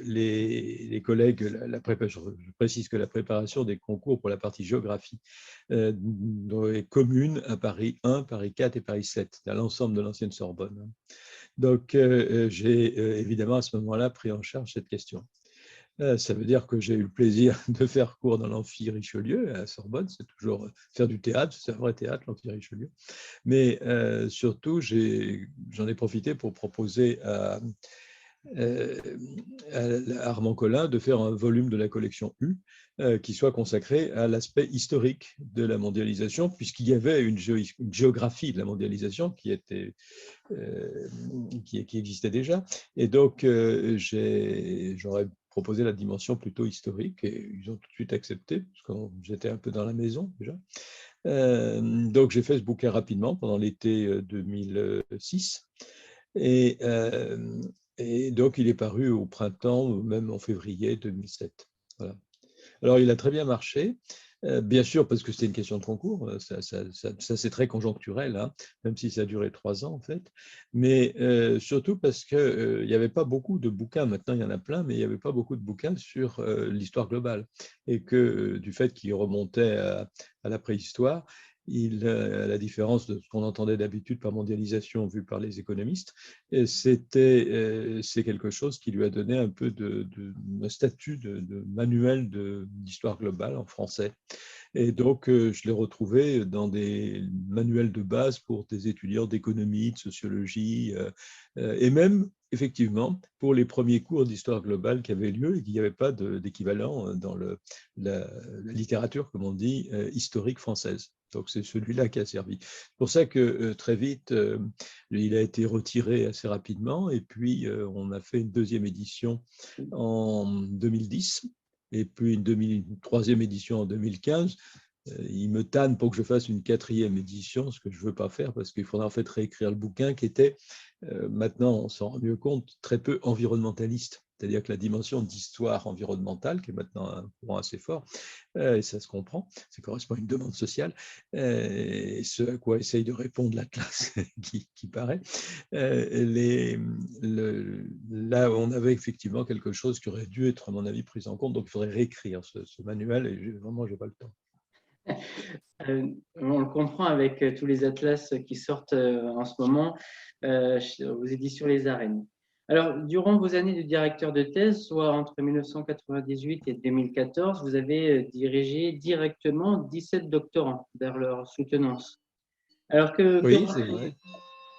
les collègues, je précise que la préparation des concours pour la partie géographie est commune à Paris 1, Paris 4 et Paris 7, à l'ensemble de l'ancienne Sorbonne. Donc, j'ai évidemment à ce moment-là pris en charge cette question. Ça veut dire que j'ai eu le plaisir de faire cours dans l'amphi Richelieu à Sorbonne. C'est toujours faire du théâtre, c'est un vrai théâtre, l'amphi Richelieu. Mais surtout, j'en ai profité pour proposer à Armand Collin de faire un volume de la collection U qui soit consacré à l'aspect historique de la mondialisation, puisqu'il y avait une géographie de la mondialisation qui existait déjà. Et donc, j'aurais proposé la dimension plutôt historique et ils ont tout de suite accepté, parce que j'étais un peu dans la maison déjà. Donc, j'ai fait ce bouquin rapidement pendant l'été 2006. Et donc, il est paru au printemps, ou même en février 2007. Voilà. Alors, il a très bien marché. Bien sûr, parce que c'était une question de concours, ça c'est très conjoncturel, hein, même si ça a duré 3 ans en fait, mais surtout parce qu'il n'y avait pas beaucoup de bouquins, maintenant il y en a plein, mais il n'y avait pas beaucoup de bouquins sur l'histoire globale, et que du fait qu'il remontait à la préhistoire, à la différence de ce qu'on entendait d'habitude par mondialisation vu par les économistes, c'est quelque chose qui lui a donné un peu de statut de manuel d'histoire globale en français. Et donc, je l'ai retrouvé dans des manuels de base pour des étudiants d'économie, de sociologie, et même, effectivement, pour les premiers cours d'histoire globale qui avaient lieu et qu'il n'y avait pas d'équivalent dans la littérature, comme on dit, historique française. Donc, c'est celui-là qui a servi. C'est pour ça que très vite, il a été retiré assez rapidement. Et puis, on a fait une deuxième édition en 2010 et puis une troisième édition en 2015. Il me tanne pour que je fasse une quatrième édition, ce que je ne veux pas faire parce qu'il faudra en fait réécrire le bouquin qui était, maintenant on s'en rend mieux compte, très peu environnementaliste. C'est-à-dire que la dimension d'histoire environnementale, qui est maintenant un courant assez fort, et ça se comprend, ça correspond à une demande sociale, et ce à quoi essaye de répondre la classe qui paraît. Là, on avait effectivement quelque chose qui aurait dû être, à mon avis, pris en compte, donc il faudrait réécrire ce manuel, et vraiment, je n'ai pas le temps. On le comprend avec tous les atlas qui sortent en ce moment aux éditions Les Arènes. Alors, durant vos années de directeur de thèse, soit entre 1998 et 2014, vous avez dirigé directement 17 doctorants vers leur soutenance. Alors, Oui, c'est vrai.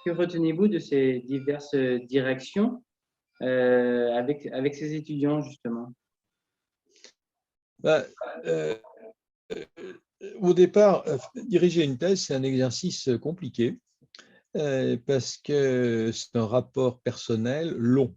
que retenez-vous de ces diverses directions avec ces étudiants, justement? Bah, euh, Au départ, diriger une thèse, c'est un exercice compliqué parce que c'est un rapport personnel long.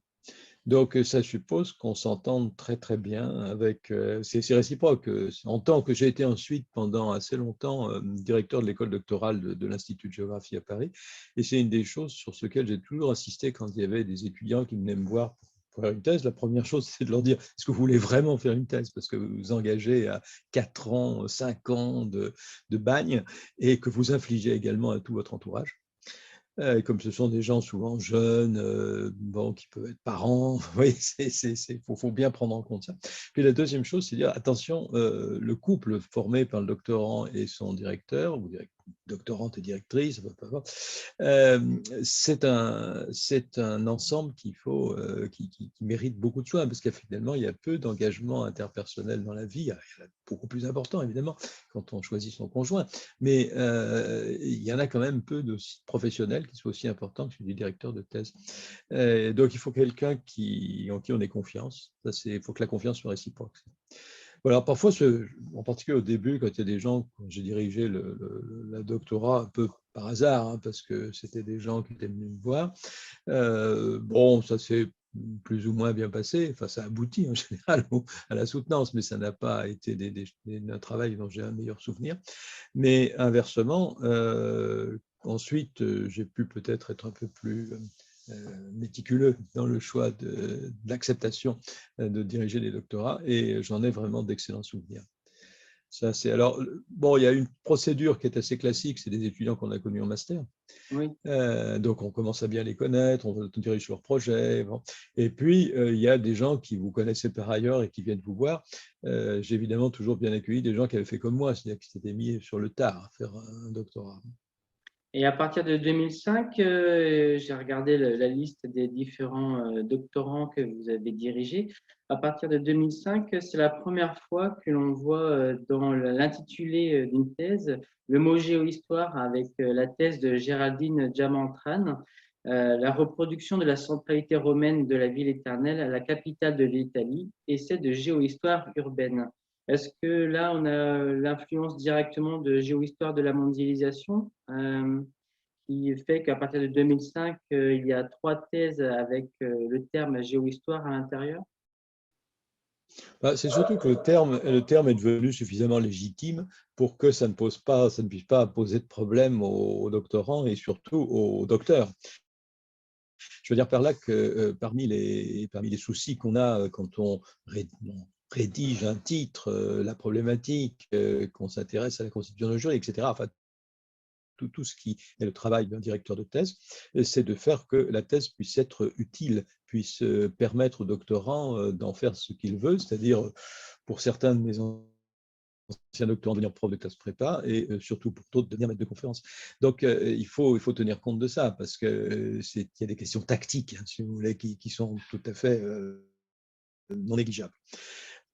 Donc, ça suppose qu'on s'entende très, très bien avec… c'est réciproque. En tant que j'ai été ensuite, pendant assez longtemps, directeur de l'école doctorale de l'Institut de géographie à Paris, et c'est une des choses sur lesquelles j'ai toujours insisté quand il y avait des étudiants qui venaient me voir pour faire une thèse. La première chose, c'est de leur dire, est-ce que vous voulez vraiment faire une thèse? Parce que vous vous engagez à 4 ans, 5 ans de bagne, et que vous infligez également à tout votre entourage. Comme ce sont des gens souvent jeunes, bon, qui peuvent être parents, oui, faut bien prendre en compte ça. Puis la deuxième chose, c'est de dire, attention, le couple formé par le doctorant et son directeur, ou doctorante et directrice, c'est un ensemble qui mérite beaucoup de soin, parce que finalement, il y a peu d'engagement interpersonnel dans la vie. Il y a beaucoup plus important, évidemment, quand on choisit son conjoint, mais il y en a quand même peu de professionnels qui soient aussi importants que celui du directeur de thèse. Donc, il faut quelqu'un en qui on ait confiance. Il faut que la confiance soit réciproque. Voilà, parfois, en particulier au début, quand il y a des gens, quand j'ai dirigé le doctorat un peu par hasard, hein, parce que c'était des gens qui étaient venus me voir, bon, ça s'est plus ou moins bien passé, enfin ça aboutit en général à la soutenance, mais ça n'a pas été un travail dont j'ai un meilleur souvenir. Mais inversement, ensuite, j'ai pu peut-être être un peu plus méticuleux dans le choix de l'acceptation de diriger les doctorats, et j'en ai vraiment d'excellents souvenirs. Alors, bon, il y a une procédure qui est assez classique, c'est des étudiants qu'on a connus en master. Oui. Donc, on commence à bien les connaître, on dirige leur projet. Bon. Et puis, il y a des gens qui vous connaissaient par ailleurs et qui viennent vous voir. J'ai évidemment toujours bien accueilli des gens qui avaient fait comme moi, c'est-à-dire qui s'étaient mis sur le tard à faire un doctorat. Et à partir de 2005, j'ai regardé la liste des différents doctorants que vous avez dirigés. À partir de 2005, c'est la première fois que l'on voit dans l'intitulé d'une thèse le mot géohistoire avec la thèse de Géraldine Diamantran, la reproduction de la centralité romaine de la ville éternelle à la capitale de l'Italie, essai de géohistoire urbaine. Est-ce que là, on a l'influence directement de géohistoire de la mondialisation qui fait qu'à partir de 2005, il y a 3 thèses avec le terme géohistoire à l'intérieur? C'est surtout que le terme est devenu suffisamment légitime pour que ça ne puisse pas poser de problème aux doctorants et surtout aux docteurs. Je veux dire par là que parmi les soucis qu'on a quand on rédige un titre, la problématique, qu'on s'intéresse à la constitution juridique, etc., enfin, tout ce qui est le travail d'un directeur de thèse, c'est de faire que la thèse puisse être utile, puisse permettre aux doctorants d'en faire ce qu'ils veulent, c'est-à-dire pour certains de mes ancien doctorant devenir prof de classe prépa et surtout pour d'autres devenir maître de conférence. Donc il faut tenir compte de ça parce qu'il y a des questions tactiques, hein, si vous voulez, qui sont tout à fait non négligeables.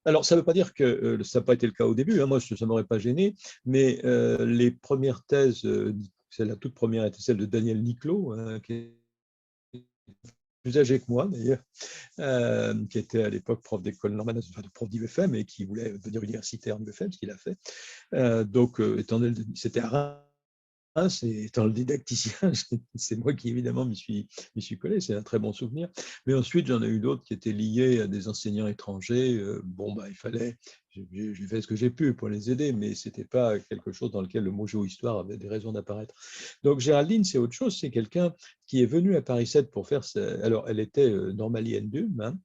Alors, ça ne veut pas dire que ça n'a pas été le cas au début, hein, moi ça ne m'aurait pas gêné, mais les premières thèses, la toute première était celle de Daniel Niclot, hein, qui est plus âgé que moi d'ailleurs, qui était à l'époque prof d'école normale, enfin de prof d'IUFM et qui voulait devenir universitaire en IUFM, ce qu'il a fait. Donc, étant donné c'était à Reims, et étant le didacticien, c'est moi qui évidemment m'y suis collé, c'est un très bon souvenir. Mais ensuite, j'en ai eu d'autres qui étaient liés à des enseignants étrangers. Bon, il fallait, j'ai fait ce que j'ai pu pour les aider, mais ce n'était pas quelque chose dans lequel le mot géohistoire avait des raisons d'apparaître. Donc, Géraldine, c'est autre chose, c'est quelqu'un qui est venu à Paris 7 pour faire. Alors, elle était normalienne d'Ulm, hein,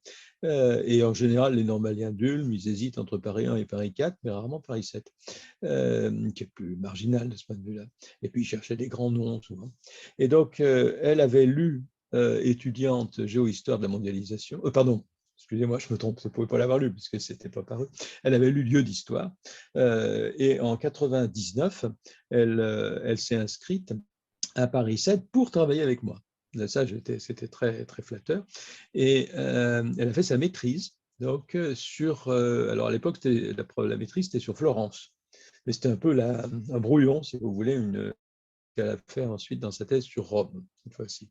et en général, les normaliens d'Ulm, ils hésitent entre Paris 1 et Paris 4, mais rarement Paris 7, qui est plus marginal de ce point de vue-là. Et puis, ils cherchaient des grands noms souvent. Et donc, elle avait lu, étudiante, géohistoire de la mondialisation. Pardon, excusez-moi, je me trompe, vous ne pouvez pas l'avoir lu puisque ce n'était pas paru. Elle avait lu lieu d'histoire. Et en 99, elle s'est inscrite à Paris 7 pour travailler avec moi. Ça, c'était très, très flatteur. Et elle a fait sa maîtrise. Donc, alors à l'époque, la maîtrise, c'était sur Florence. Mais c'était un peu un brouillon, si vous voulez, qu'elle a fait ensuite dans sa thèse sur Rome, cette fois-ci.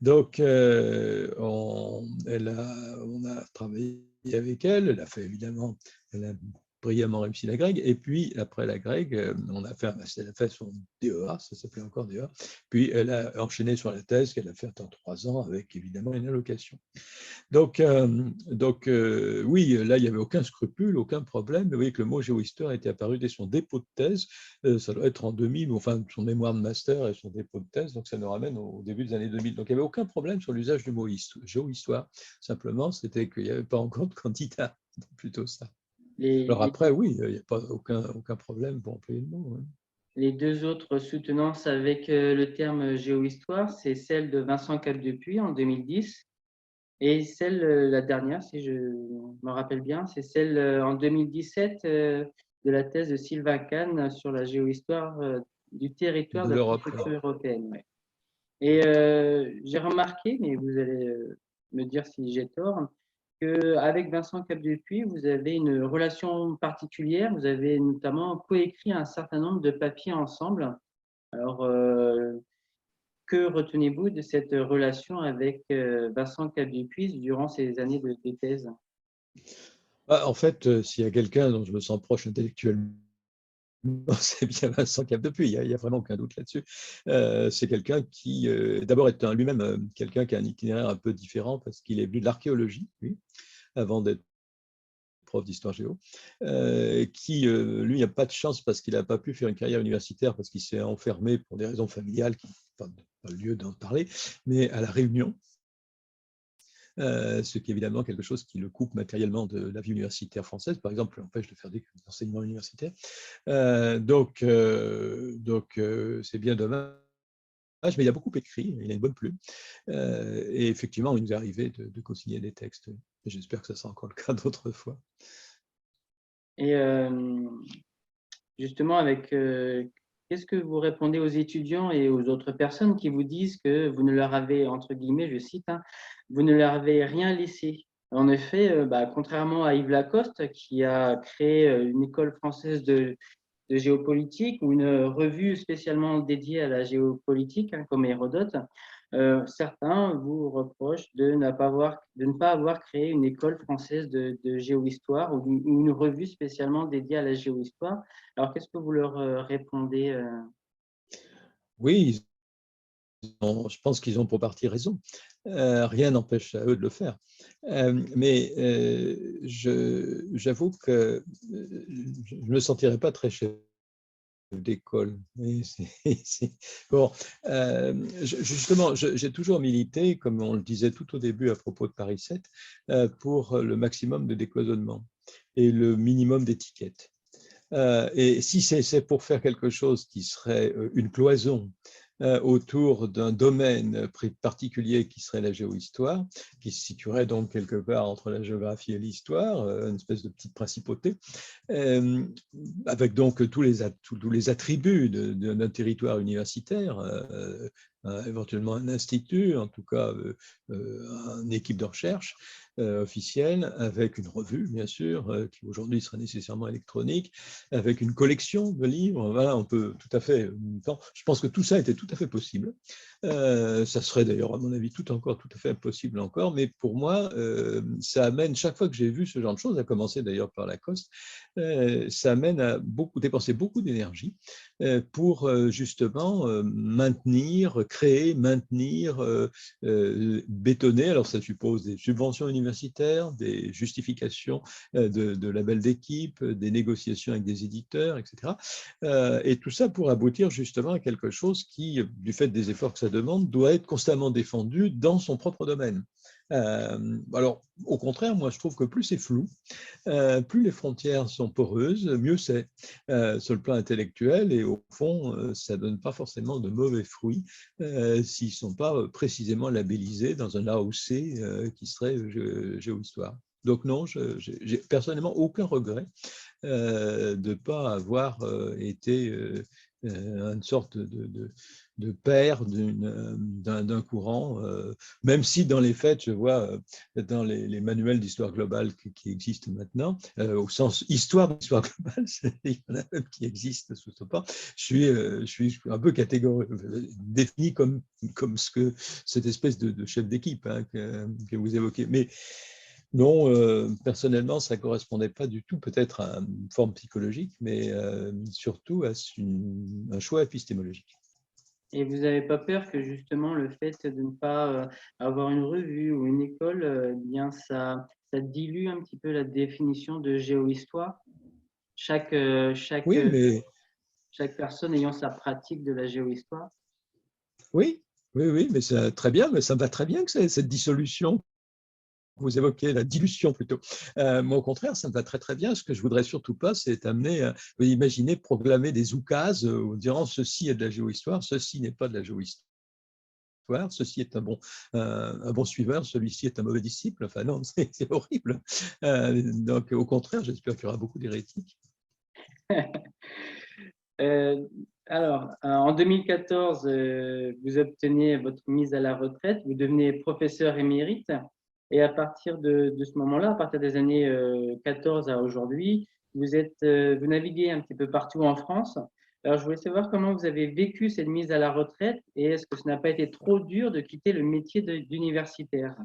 Donc, on a travaillé avec elle. Elle a fait évidemment, elle a brillamment réussi la grecque. Et puis, après la grecque, elle a fait son DEA, ça s'appelait encore DEA. Puis, elle a enchaîné sur la thèse qu'elle a faite en 3 ans avec évidemment une allocation. Donc, oui, là, il n'y avait aucun scrupule, aucun problème. Mais vous voyez que le mot géohistoire était apparu dès son dépôt de thèse. Ça doit être en 2000, enfin, son mémoire de master et son dépôt de thèse. Donc, ça nous ramène au début des années 2000. Donc, il n'y avait aucun problème sur l'usage du mot géohistoire. Simplement, c'était qu'il n'y avait pas encore de candidat. Plutôt ça. Les, Alors les, après, oui, il n'y a pas aucun problème pour employer le mot. Hein. les 2 autres soutenances avec le terme géohistoire, c'est celle de Vincent Capdepuis en 2010 et celle, la dernière, si je me rappelle bien, c'est celle en 2017 de la thèse de Sylvain Kahn sur la géohistoire du territoire De de la l'Europe. construction européenne. Ouais. Et j'ai remarqué, mais vous allez me dire si j'ai tort, qu'avec Vincent Capdepuis, vous avez une relation particulière. Vous avez notamment coécrit un certain nombre de papiers ensemble. Alors, que retenez-vous de cette relation avec Vincent Capdepuis durant ces années de thèse? En fait, s'il y a quelqu'un dont je me sens proche intellectuellement, c'est bien Vincent Capdepuis, il n'y a vraiment aucun doute là-dessus. C'est quelqu'un qui, d'abord, est lui-même quelqu'un qui a un itinéraire un peu différent parce qu'il est venu de l'archéologie, lui, avant d'être prof d'histoire géo, qui, lui, n'a pas de chance parce qu'il n'a pas pu faire une carrière universitaire parce qu'il s'est enfermé pour des raisons familiales, pas le lieu d'en parler, mais à La Réunion. ce qui est évidemment quelque chose qui le coupe matériellement de la vie universitaire française, par exemple, l'empêche de faire des enseignements universitaires. C'est bien dommage, mais il a beaucoup écrit, il a une bonne plume. Et effectivement, il nous est arrivé de co-signer des textes. Et j'espère que ça sera encore le cas d'autres fois. Et justement, qu'est-ce que vous répondez aux étudiants et aux autres personnes qui vous disent que vous ne leur avez, entre guillemets, je cite, hein, vous ne leur avez rien laissé? En effet, contrairement à Yves Lacoste, qui a créé une école française de géopolitique ou une revue spécialement dédiée à la géopolitique, hein, comme Hérodote, certains vous reprochent de ne pas avoir créé une école française de géohistoire ou une revue spécialement dédiée à la géohistoire. Alors, qu'est-ce que vous leur répondez Oui, je pense qu'ils ont pour partie raison. Rien n'empêche à eux de le faire. Mais j'avoue que je ne me sentirais pas très chef d'école. Bon, justement, j'ai toujours milité, comme on le disait tout au début à propos de Paris 7, pour le maximum de décloisonnement et le minimum d'étiquettes. Et si c'est pour faire quelque chose qui serait une cloison autour d'un domaine particulier qui serait la géohistoire, qui se situerait donc quelque part entre la géographie et l'histoire, une espèce de petite principauté, avec donc tous les attributs d'un territoire universitaire, éventuellement un institut, en tout cas une équipe de recherche officielle, avec une revue, bien sûr, qui aujourd'hui sera nécessairement électronique, avec une collection de livres. Voilà, on peut tout à fait. Je pense que tout ça était tout à fait possible. Ça serait d'ailleurs, à mon avis, tout à fait possible encore. Mais pour moi, ça amène, chaque fois que j'ai vu ce genre de choses, à commencer d'ailleurs par Lacoste, ça amène à dépenser beaucoup d'énergie pour justement bétonner. Alors ça suppose des subventions universitaires, des justifications de labels d'équipe, des négociations avec des éditeurs, etc. Et tout ça pour aboutir justement à quelque chose qui, du fait des efforts que ça demande, doit être constamment défendu dans son propre domaine. Alors, au contraire, moi, je trouve que plus c'est flou, plus les frontières sont poreuses, mieux c'est sur le plan intellectuel. Et au fond, ça ne donne pas forcément de mauvais fruits s'ils ne sont pas précisément labellisés dans un AOC qui serait géohistoire. Donc non, j'ai personnellement aucun regret de ne pas avoir été une sorte de père d'un courant, même si dans les faits, je vois dans les manuels d'histoire globale qui existent maintenant, au sens histoire d'histoire globale, il y en a même qui existent sous ce pas, je suis un peu défini comme cette espèce de chef d'équipe hein, que vous évoquez. Mais non, personnellement, ça ne correspondait pas du tout peut-être à une forme psychologique, mais surtout à un choix épistémologique. et vous n'avez pas peur que justement le fait de ne pas avoir une revue ou une école, bien ça dilue un petit peu la définition de géohistoire? Chaque, euh, chaque, Oui, euh, mais chaque personne ayant sa pratique de la géohistoire? oui, mais très bien, mais ça me va très bien que cette dissolution. Vous évoquez la dilution plutôt. Moi, au contraire, ça me va très très bien. Ce que je voudrais surtout pas, c'est amener, imaginer proclamer des oukases en disant ceci est de la géohistoire, ceci n'est pas de la géohistoire. Ceci est un bon suiveur, celui-ci est un mauvais disciple. Enfin non, c'est horrible. Donc au contraire, j'espère qu'il y aura beaucoup d'hérétiques. Euh, en 2014, vous obtenez votre mise à la retraite, vous devenez professeur émérite, et à partir de ce moment-là, à partir des années 14 à aujourd'hui, vous naviguez un petit peu partout en France. Alors, je voulais savoir comment vous avez vécu cette mise à la retraite et est-ce que ça n'a pas été trop dur de quitter le métier d'universitaire?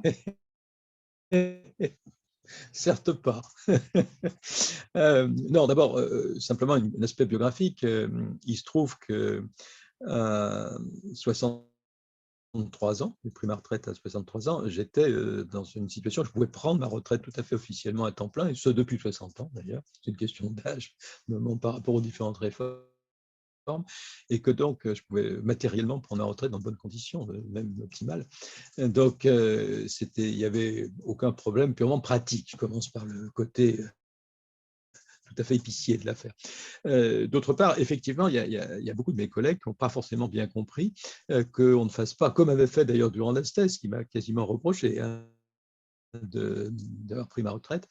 Certes pas. Non, d'abord, simplement un aspect biographique. Il se trouve que 63 ans, j'ai pris ma retraite à 63 ans, j'étais dans une situation où je pouvais prendre ma retraite tout à fait officiellement à temps plein, et ce depuis 60 ans d'ailleurs. C'est une question d'âge, par rapport aux différentes réformes. et que donc je pouvais matériellement prendre ma retraite dans de bonnes conditions, même optimales. Donc, il n'y avait aucun problème purement pratique. Je commence par le côté tout à fait épicier de l'affaire. D'autre part, effectivement, il y a beaucoup de mes collègues qui n'ont pas forcément bien compris qu'on ne fasse pas, comme avait fait d'ailleurs durant la thèse, qui m'a quasiment reproché d'avoir pris ma retraite,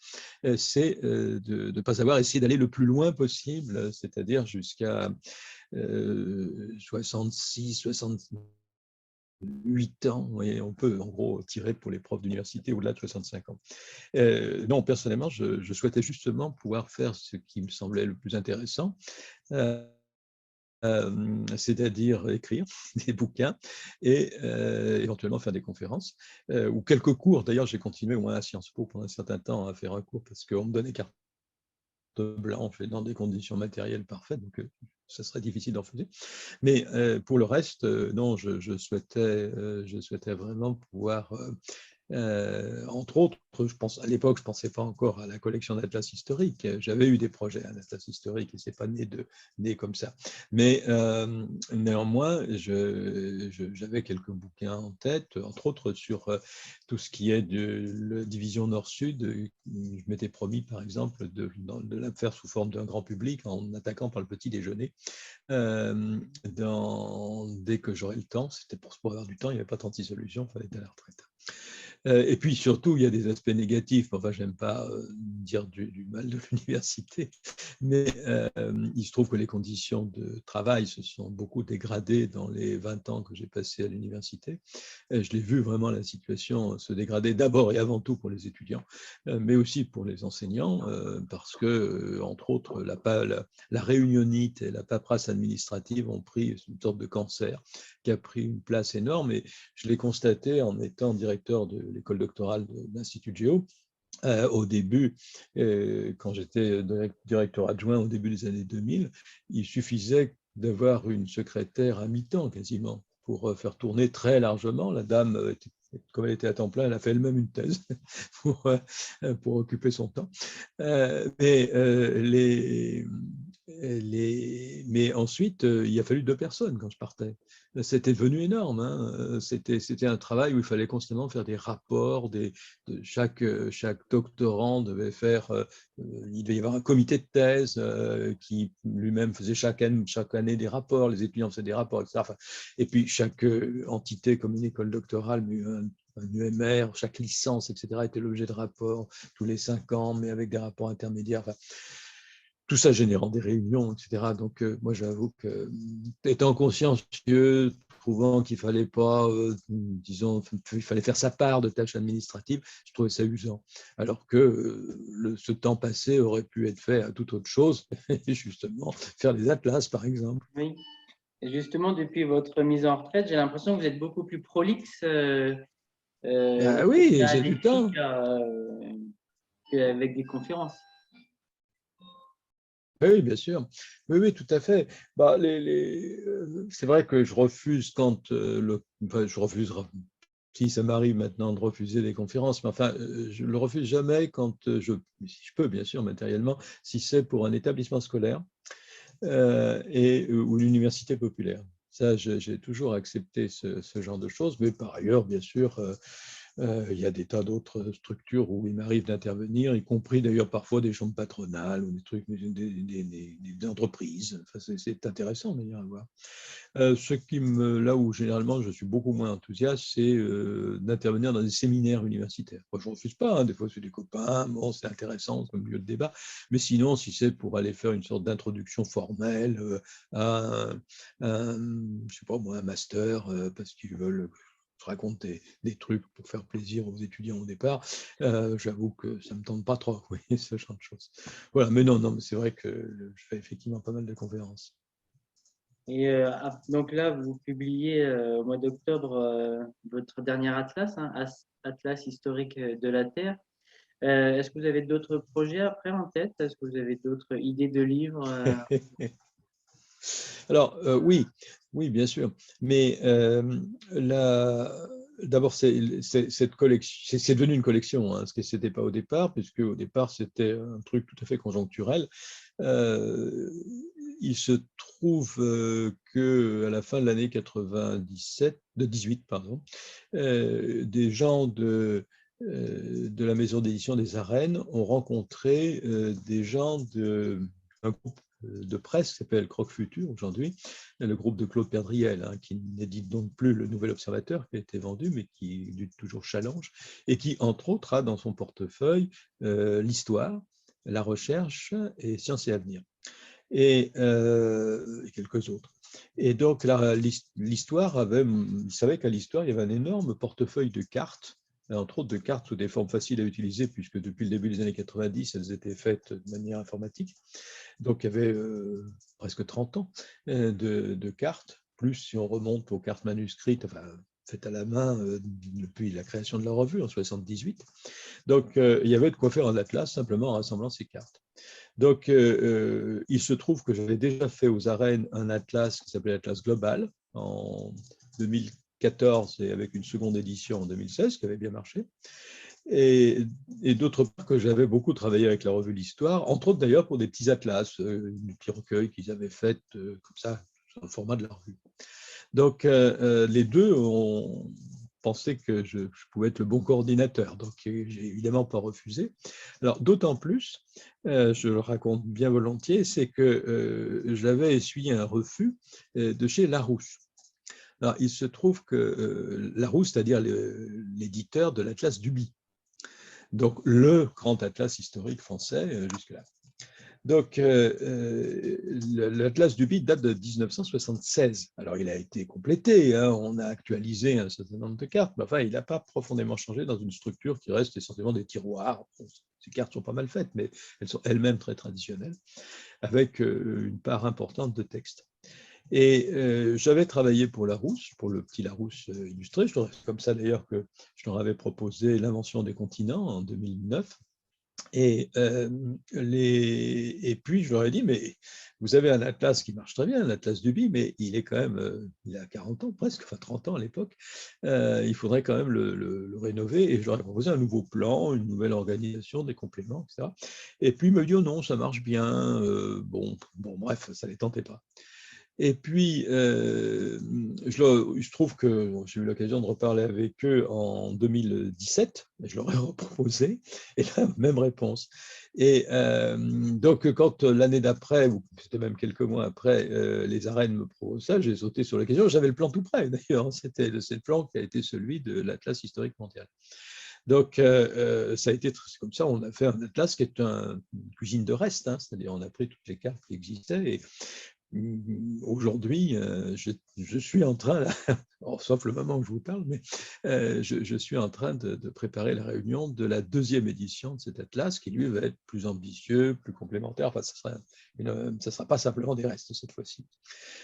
c'est de ne pas avoir essayé d'aller le plus loin possible, c'est-à-dire jusqu'à 66, 68 ans, et on peut en gros tirer pour les profs d'université au-delà de 65 ans. Non, personnellement, je souhaitais justement pouvoir faire ce qui me semblait le plus intéressant, c'est-à-dire écrire des bouquins et éventuellement faire des conférences ou quelques cours. D'ailleurs, j'ai continué au moins à Sciences Po pendant un certain temps à faire un cours parce qu'on me donnait carte blanche et dans des conditions matérielles parfaites, donc ça serait difficile d'en refuser. Mais pour le reste, non, je souhaitais vraiment pouvoir entre autres, je pense, à l'époque, je ne pensais pas encore à la collection d'atlas historiques. J'avais eu des projets en atlas historique et ce n'est pas né comme ça. Mais néanmoins, j'avais quelques bouquins en tête, entre autres sur tout ce qui est de la division Nord-Sud. Je m'étais promis, par exemple, de la faire sous forme d'un grand public en attaquant par le petit déjeuner. Dès que j'aurai le temps, c'était pour avoir du temps, il n'y avait pas 36 solutions, il fallait être à la retraite. Et puis surtout, il y a des aspects négatifs. Enfin, j'aime pas dire du mal de l'université, mais il se trouve que les conditions de travail se sont beaucoup dégradées dans les 20 ans que j'ai passés à l'université. Je l'ai vu vraiment la situation se dégrader d'abord et avant tout pour les étudiants, mais aussi pour les enseignants, parce que, entre autres, la réunionnite et la paperasse administrative ont pris une sorte de cancer qui a pris une place énorme. Et je l'ai constaté en étant directeur de l'école doctorale de l'Institut de Géo. Au début, quand j'étais directeur adjoint au début des années 2000, il suffisait d'avoir une secrétaire à mi-temps quasiment pour faire tourner très largement. La dame, comme elle était à temps plein, elle a fait elle-même une thèse pour occuper son temps. Mais ensuite, il a fallu 2 personnes quand je partais. C'était devenu énorme, hein. C'était un travail où il fallait constamment faire des rapports. Chaque doctorant devait faire, il devait y avoir un comité de thèse qui lui-même faisait chaque année des rapports, les étudiants faisaient des rapports, etc. Enfin, et puis chaque entité comme une école doctorale, un UMR, chaque licence, etc., était l'objet de rapports tous les 5 ans, mais avec des rapports intermédiaires. Enfin, tout ça générant des réunions, etc. Donc, moi, j'avoue que, étant consciencieux, trouvant qu'il fallait pas, disons, il fallait faire sa part de tâches administratives, je trouvais ça usant. Alors que ce temps passé aurait pu être fait à toute autre chose, justement, faire des atlas, par exemple. Oui. Et justement, depuis votre mise en retraite, j'ai l'impression que vous êtes beaucoup plus prolixe Ah oui, à j'ai du temps. l'écrit qu'avec des conférences. Oui, bien sûr. Oui, oui, tout à fait. Bah, c'est vrai que je refuse enfin, je refuse, si ça m'arrive maintenant de refuser des conférences, mais enfin, je ne le refuse jamais quand si je peux, bien sûr, matériellement, si c'est pour un établissement scolaire ou l'université populaire. Ça, j'ai toujours accepté ce genre de choses, mais par ailleurs, bien sûr, il y a des tas d'autres structures où il m'arrive d'intervenir, y compris d'ailleurs parfois des chambres patronales ou des trucs, des entreprises. Enfin, c'est intéressant d'ailleurs à voir. Là où généralement je suis beaucoup moins enthousiaste, c'est d'intervenir dans des séminaires universitaires. Moi, je ne refuse pas, hein, des fois c'est des copains, bon, c'est intéressant comme lieu de débat, mais sinon, si c'est pour aller faire une sorte d'introduction formelle à je sais pas moi, un master, parce qu'ils veulent se raconter des trucs pour faire plaisir aux étudiants au départ, j'avoue que ça ne me tente pas trop, oui, ce genre de choses. Voilà, mais non, mais c'est vrai que je fais effectivement pas mal de conférences. Et donc là, vous publiez au mois d'octobre votre dernier atlas, hein, Atlas historique de la Terre. Est-ce que vous avez d'autres projets après en tête? Est-ce que vous avez d'autres idées de livres Alors, oui, bien sûr. Mais d'abord, cette collection, c'est devenu une collection, hein, ce que ce n'était pas au départ, puisque au départ, c'était un truc tout à fait conjoncturel. Il se trouve qu'à la fin de l'année 18, pardon, des gens de la maison d'édition des Arènes ont rencontré des gens d'un groupe de presse qui s'appelle Croque Futur aujourd'hui, le groupe de Claude Perdriel, hein, qui n'édite donc plus le Nouvel Observateur qui a été vendu, mais qui édite toujours Challenge, et qui, entre autres, a dans son portefeuille l'histoire, la recherche et sciences et avenir, et quelques autres. Et donc, l'histoire il savait qu'à l'histoire, il y avait un énorme portefeuille de cartes, entre autres de cartes sous des formes faciles à utiliser, puisque depuis le début des années 90, elles étaient faites de manière informatique. Donc, il y avait presque 30 ans de cartes, plus si on remonte aux cartes manuscrites, enfin, faites à la main depuis la création de la revue en 1978. Donc, il y avait de quoi faire un atlas simplement en rassemblant ces cartes. Donc, il se trouve que j'avais déjà fait aux Arènes un atlas qui s'appelait Atlas Global en 2014 et avec une seconde édition en 2016 qui avait bien marché. Et d'autre part que j'avais beaucoup travaillé avec la revue L'Histoire, entre autres d'ailleurs pour des petits atlas, des petits recueils qu'ils avaient faits comme ça, sur le format de la revue. Donc, les deux ont pensé que je pouvais être le bon coordinateur, donc j'ai évidemment pas refusé. Alors, d'autant plus, je le raconte bien volontiers, c'est que j'avais essuyé un refus de chez Larousse. Alors, il se trouve que Larousse, c'est-à-dire l'éditeur de l'Atlas d'Ubi, donc le grand atlas historique français jusque-là. Donc, l'Atlas d'Ubi date de 1976. Alors, il a été complété, hein, on a actualisé un certain nombre de cartes, mais enfin, il n'a pas profondément changé dans une structure qui reste essentiellement des tiroirs. Bon, ces cartes sont pas mal faites, mais elles sont elles-mêmes très traditionnelles, avec une part importante de texte. Et j'avais travaillé pour Larousse, pour le petit Larousse illustré. C'est comme ça d'ailleurs que je leur avais proposé l'invention des continents en 2009. Et puis, je leur ai dit, mais vous avez un atlas qui marche très bien, l'atlas d'Ubi, mais il est quand même, il a 40 ans presque, enfin 30 ans à l'époque, il faudrait quand même le rénover. Et je leur ai proposé un nouveau plan, une nouvelle organisation, des compléments, etc. Et puis, il me dit, oh non, ça marche bien, bon, bref, ça ne les tentait pas. Et puis, je trouve que j'ai eu l'occasion de reparler avec eux en 2017, et je leur ai reproposé, et la même réponse. Et donc, quand l'année d'après, ou c'était même quelques mois après, les Arènes me proposent ça, j'ai sauté sur l'occasion. J'avais le plan tout prêt, d'ailleurs. C'est le plan qui a été celui de l'Atlas historique mondial. Donc, ça a été comme ça, on a fait un atlas qui est une cuisine de reste, hein, c'est-à-dire on a pris toutes les cartes qui existaient et aujourd'hui, je suis en train, sauf le moment où je vous parle, mais je suis en train de préparer la réunion de la deuxième édition de cet atlas qui, lui, va être plus ambitieux, plus complémentaire. Enfin, ça ne sera pas simplement des restes cette fois-ci.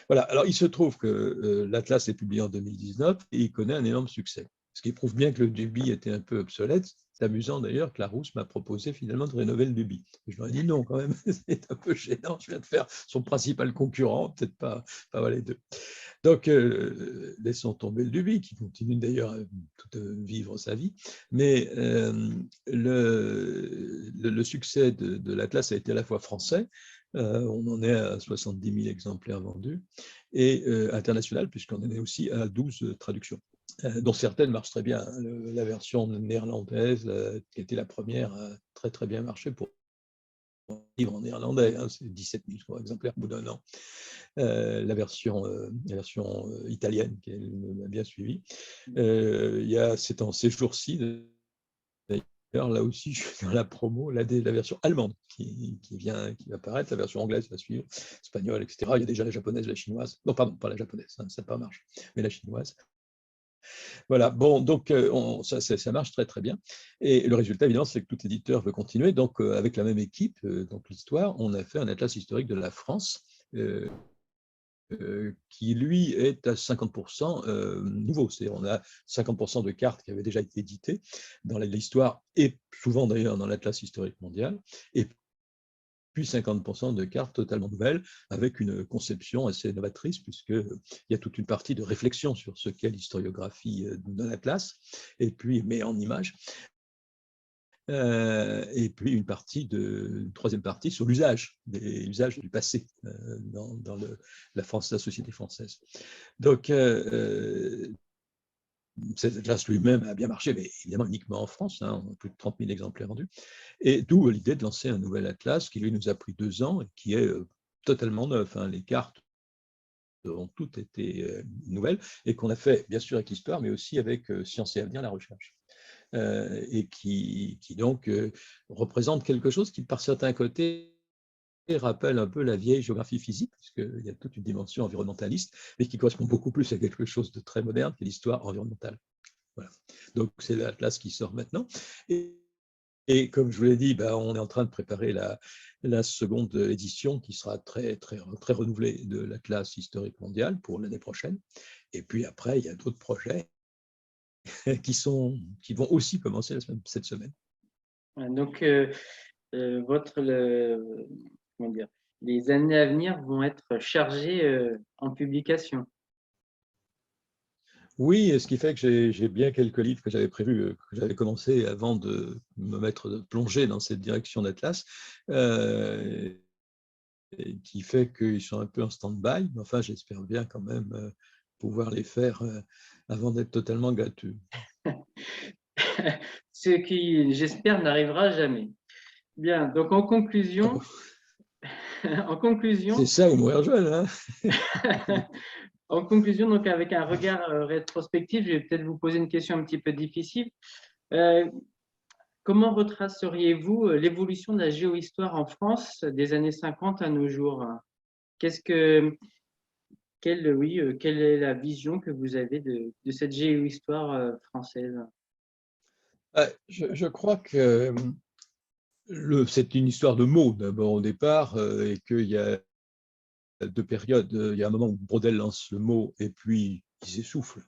Voilà. Alors, il se trouve que l'atlas est publié en 2019 et il connaît un énorme succès. Ce qui prouve bien que le Duby était un peu obsolète. C'est amusant d'ailleurs que Larousse m'a proposé finalement de rénover le Duby. Je leur ai dit non quand même, c'est un peu gênant, je viens de faire son principal concurrent, peut-être pas les deux. Donc laissons tomber le Duby, qui continue d'ailleurs à vivre sa vie, mais le succès de l'Atlas a été à la fois français, on en est à 70 000 exemplaires vendus, et international, puisqu'on en est aussi à 12 traductions. Dont certaines marchent très bien. La version néerlandaise, qui était la première, a très très bien marché pour livre en néerlandais, hein, c'est 17 000 exemplaires au bout d'un an. La version italienne, qui m'a bien suivi. C'est en ces jours-ci, d'ailleurs, là aussi, je suis dans la promo, la version allemande qui va paraître, la version anglaise va suivre, espagnole, etc. Il y a déjà la japonaise, la chinoise. Non, pardon, pas la japonaise, ça n'a pas marché, mais la chinoise. Voilà, bon, donc ça marche très très bien. Et le résultat, évidemment, c'est que tout éditeur veut continuer. Donc, avec la même équipe, donc l'histoire, on a fait un atlas historique de la France qui, lui, est à 50% nouveau. C'est-à-dire, on a 50% de cartes qui avaient déjà été éditées dans l'histoire et souvent d'ailleurs dans l'atlas historique mondial. Et puis 50% de cartes totalement nouvelles, avec une conception assez novatrice, puisqu'il y a toute une partie de réflexion sur ce qu'est l'historiographie d'un atlas, et puis, mais en images. et puis une troisième partie sur l'usage, des usages du passé dans la société française. Donc, cet atlas lui-même a bien marché, mais évidemment uniquement en France, hein, plus de 30 000 exemplaires vendus. Et d'où l'idée de lancer un nouvel atlas qui, lui, nous a pris 2 ans et qui est totalement neuf. Hein. Les cartes ont toutes été nouvelles et qu'on a fait, bien sûr, avec l'histoire, mais aussi avec Sciences et Avenir, la recherche. Et qui donc représente quelque chose qui, par certains côtés, rappelle un peu la vieille géographie physique, puisqu'il y a toute une dimension environnementaliste, mais qui correspond beaucoup plus à quelque chose de très moderne, qui est l'histoire environnementale. Voilà. Donc, c'est l'atlas qui sort maintenant. Et comme je vous l'ai dit, on est en train de préparer la seconde édition qui sera très, très, très renouvelée de l'Atlas historique mondial pour l'année prochaine. Et puis après, il y a d'autres projets qui vont aussi commencer cette semaine. Donc, comment dire, les années à venir vont être chargées en publication. Oui, et ce qui fait que j'ai bien quelques livres que j'avais prévus, que j'avais commencé avant de me plonger dans cette direction d'Atlas, qui fait qu'ils sont un peu en stand-by, mais enfin, j'espère bien quand même pouvoir les faire avant d'être totalement gâteux. Ce qui, j'espère, n'arrivera jamais. Bien, donc en conclusion, C'est ça ou mourir jeune, hein. En conclusion, donc avec un regard rétrospectif, je vais peut-être vous poser une question un petit peu difficile. Comment retraceriez-vous l'évolution de la géohistoire en France des années 50 à nos jours? Quelle est la vision que vous avez de cette géohistoire française? Je crois que c'est une histoire de mots d'abord au départ, et qu'il y a 2 périodes. Il y a un moment où Braudel lance le mot et puis il s'essouffle.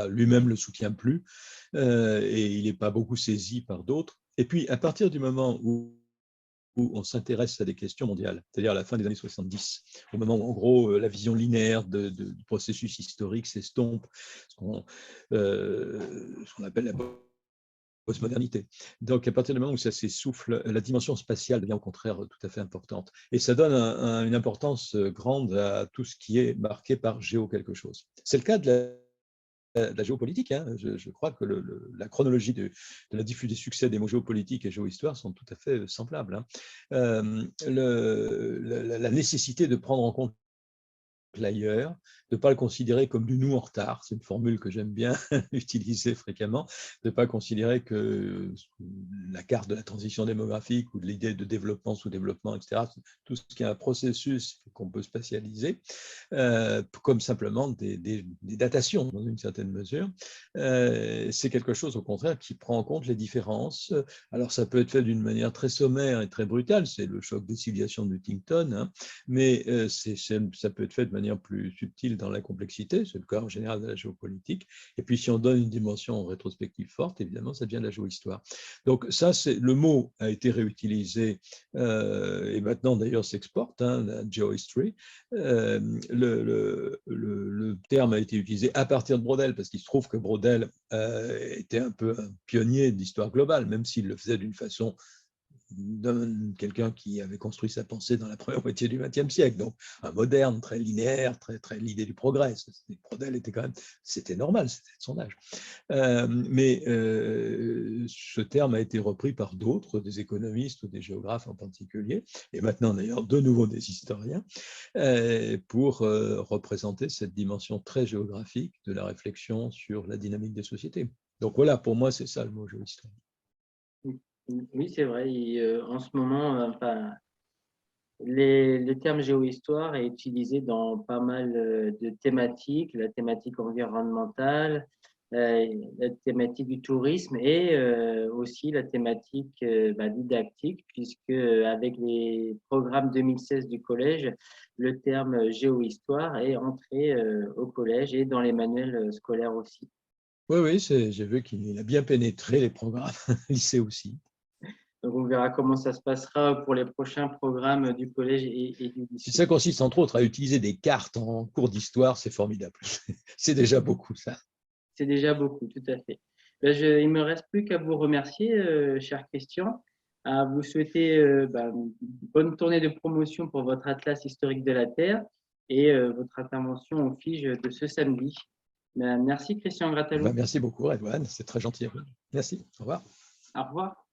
Lui-même ne le soutient plus et il n'est pas beaucoup saisi par d'autres. Et puis, à partir du moment où on s'intéresse à des questions mondiales, c'est-à-dire à la fin des années 70, au moment où, en gros, la vision linéaire du processus historique s'estompe, ce qu'on appelle la postmodernité. Donc, à partir du moment où ça s'essouffle, la dimension spatiale devient au contraire tout à fait importante. Et ça donne une importance grande à tout ce qui est marqué par géo quelque chose. C'est le cas de la géopolitique. Hein. Je crois que la chronologie de des succès des mots géopolitique et géohistoire sont tout à fait semblables. Hein. La nécessité de prendre en compte l'ailleurs, de ne pas le considérer comme du nous en retard, c'est une formule que j'aime bien utiliser fréquemment, de ne pas considérer que la carte de la transition démographique ou de l'idée de développement, sous-développement, etc., tout ce qui est un processus qu'on peut spatialiser, comme simplement des datations dans une certaine mesure, c'est quelque chose au contraire qui prend en compte les différences. Alors ça peut être fait d'une manière très sommaire et très brutale, c'est le choc des civilisations de Huntington, hein, mais ça peut être fait de manière plus subtile dans la complexité, c'est le cas en général de la géopolitique. Et puis si on donne une dimension rétrospective forte, évidemment, ça devient de la géohistoire. Donc ça, le mot a été réutilisé et maintenant d'ailleurs s'exporte, hein, la geohistory. Le terme a été utilisé à partir de Braudel, parce qu'il se trouve que Braudel était un peu un pionnier de l'histoire globale, même s'il le faisait d'une façon quelqu'un qui avait construit sa pensée dans la première moitié du XXe siècle, donc un moderne, très linéaire, très l'idée du progrès. Braudel était quand même, c'était normal, c'était de son âge. Mais ce terme a été repris par d'autres, des économistes ou des géographes en particulier, et maintenant d'ailleurs de nouveau des historiens, pour représenter cette dimension très géographique de la réflexion sur la dynamique des sociétés. Donc voilà, pour moi, c'est ça le mot géohistoire. Oui, c'est vrai. En ce moment, enfin, le terme géohistoire est utilisé dans pas mal de thématiques, la thématique environnementale, la thématique du tourisme et aussi la thématique didactique, puisque avec les programmes 2016 du collège, le terme géohistoire est entré au collège et dans les manuels scolaires aussi. Oui, oui, j'ai vu qu'il a bien pénétré les programmes lycée aussi. Donc, on verra comment ça se passera pour les prochains programmes du collège et du lycée. Si ça consiste entre autres à utiliser des cartes en cours d'histoire, c'est formidable. C'est déjà beaucoup ça. C'est déjà beaucoup, tout à fait. Il ne me reste plus qu'à vous remercier, cher Christian, à vous souhaiter une bonne tournée de promotion pour votre atlas historique de la Terre et votre intervention au FIGE de ce samedi. Merci Christian Gratalou. Merci beaucoup, Redouane, c'est très gentil à vous. Merci, au revoir. Au revoir.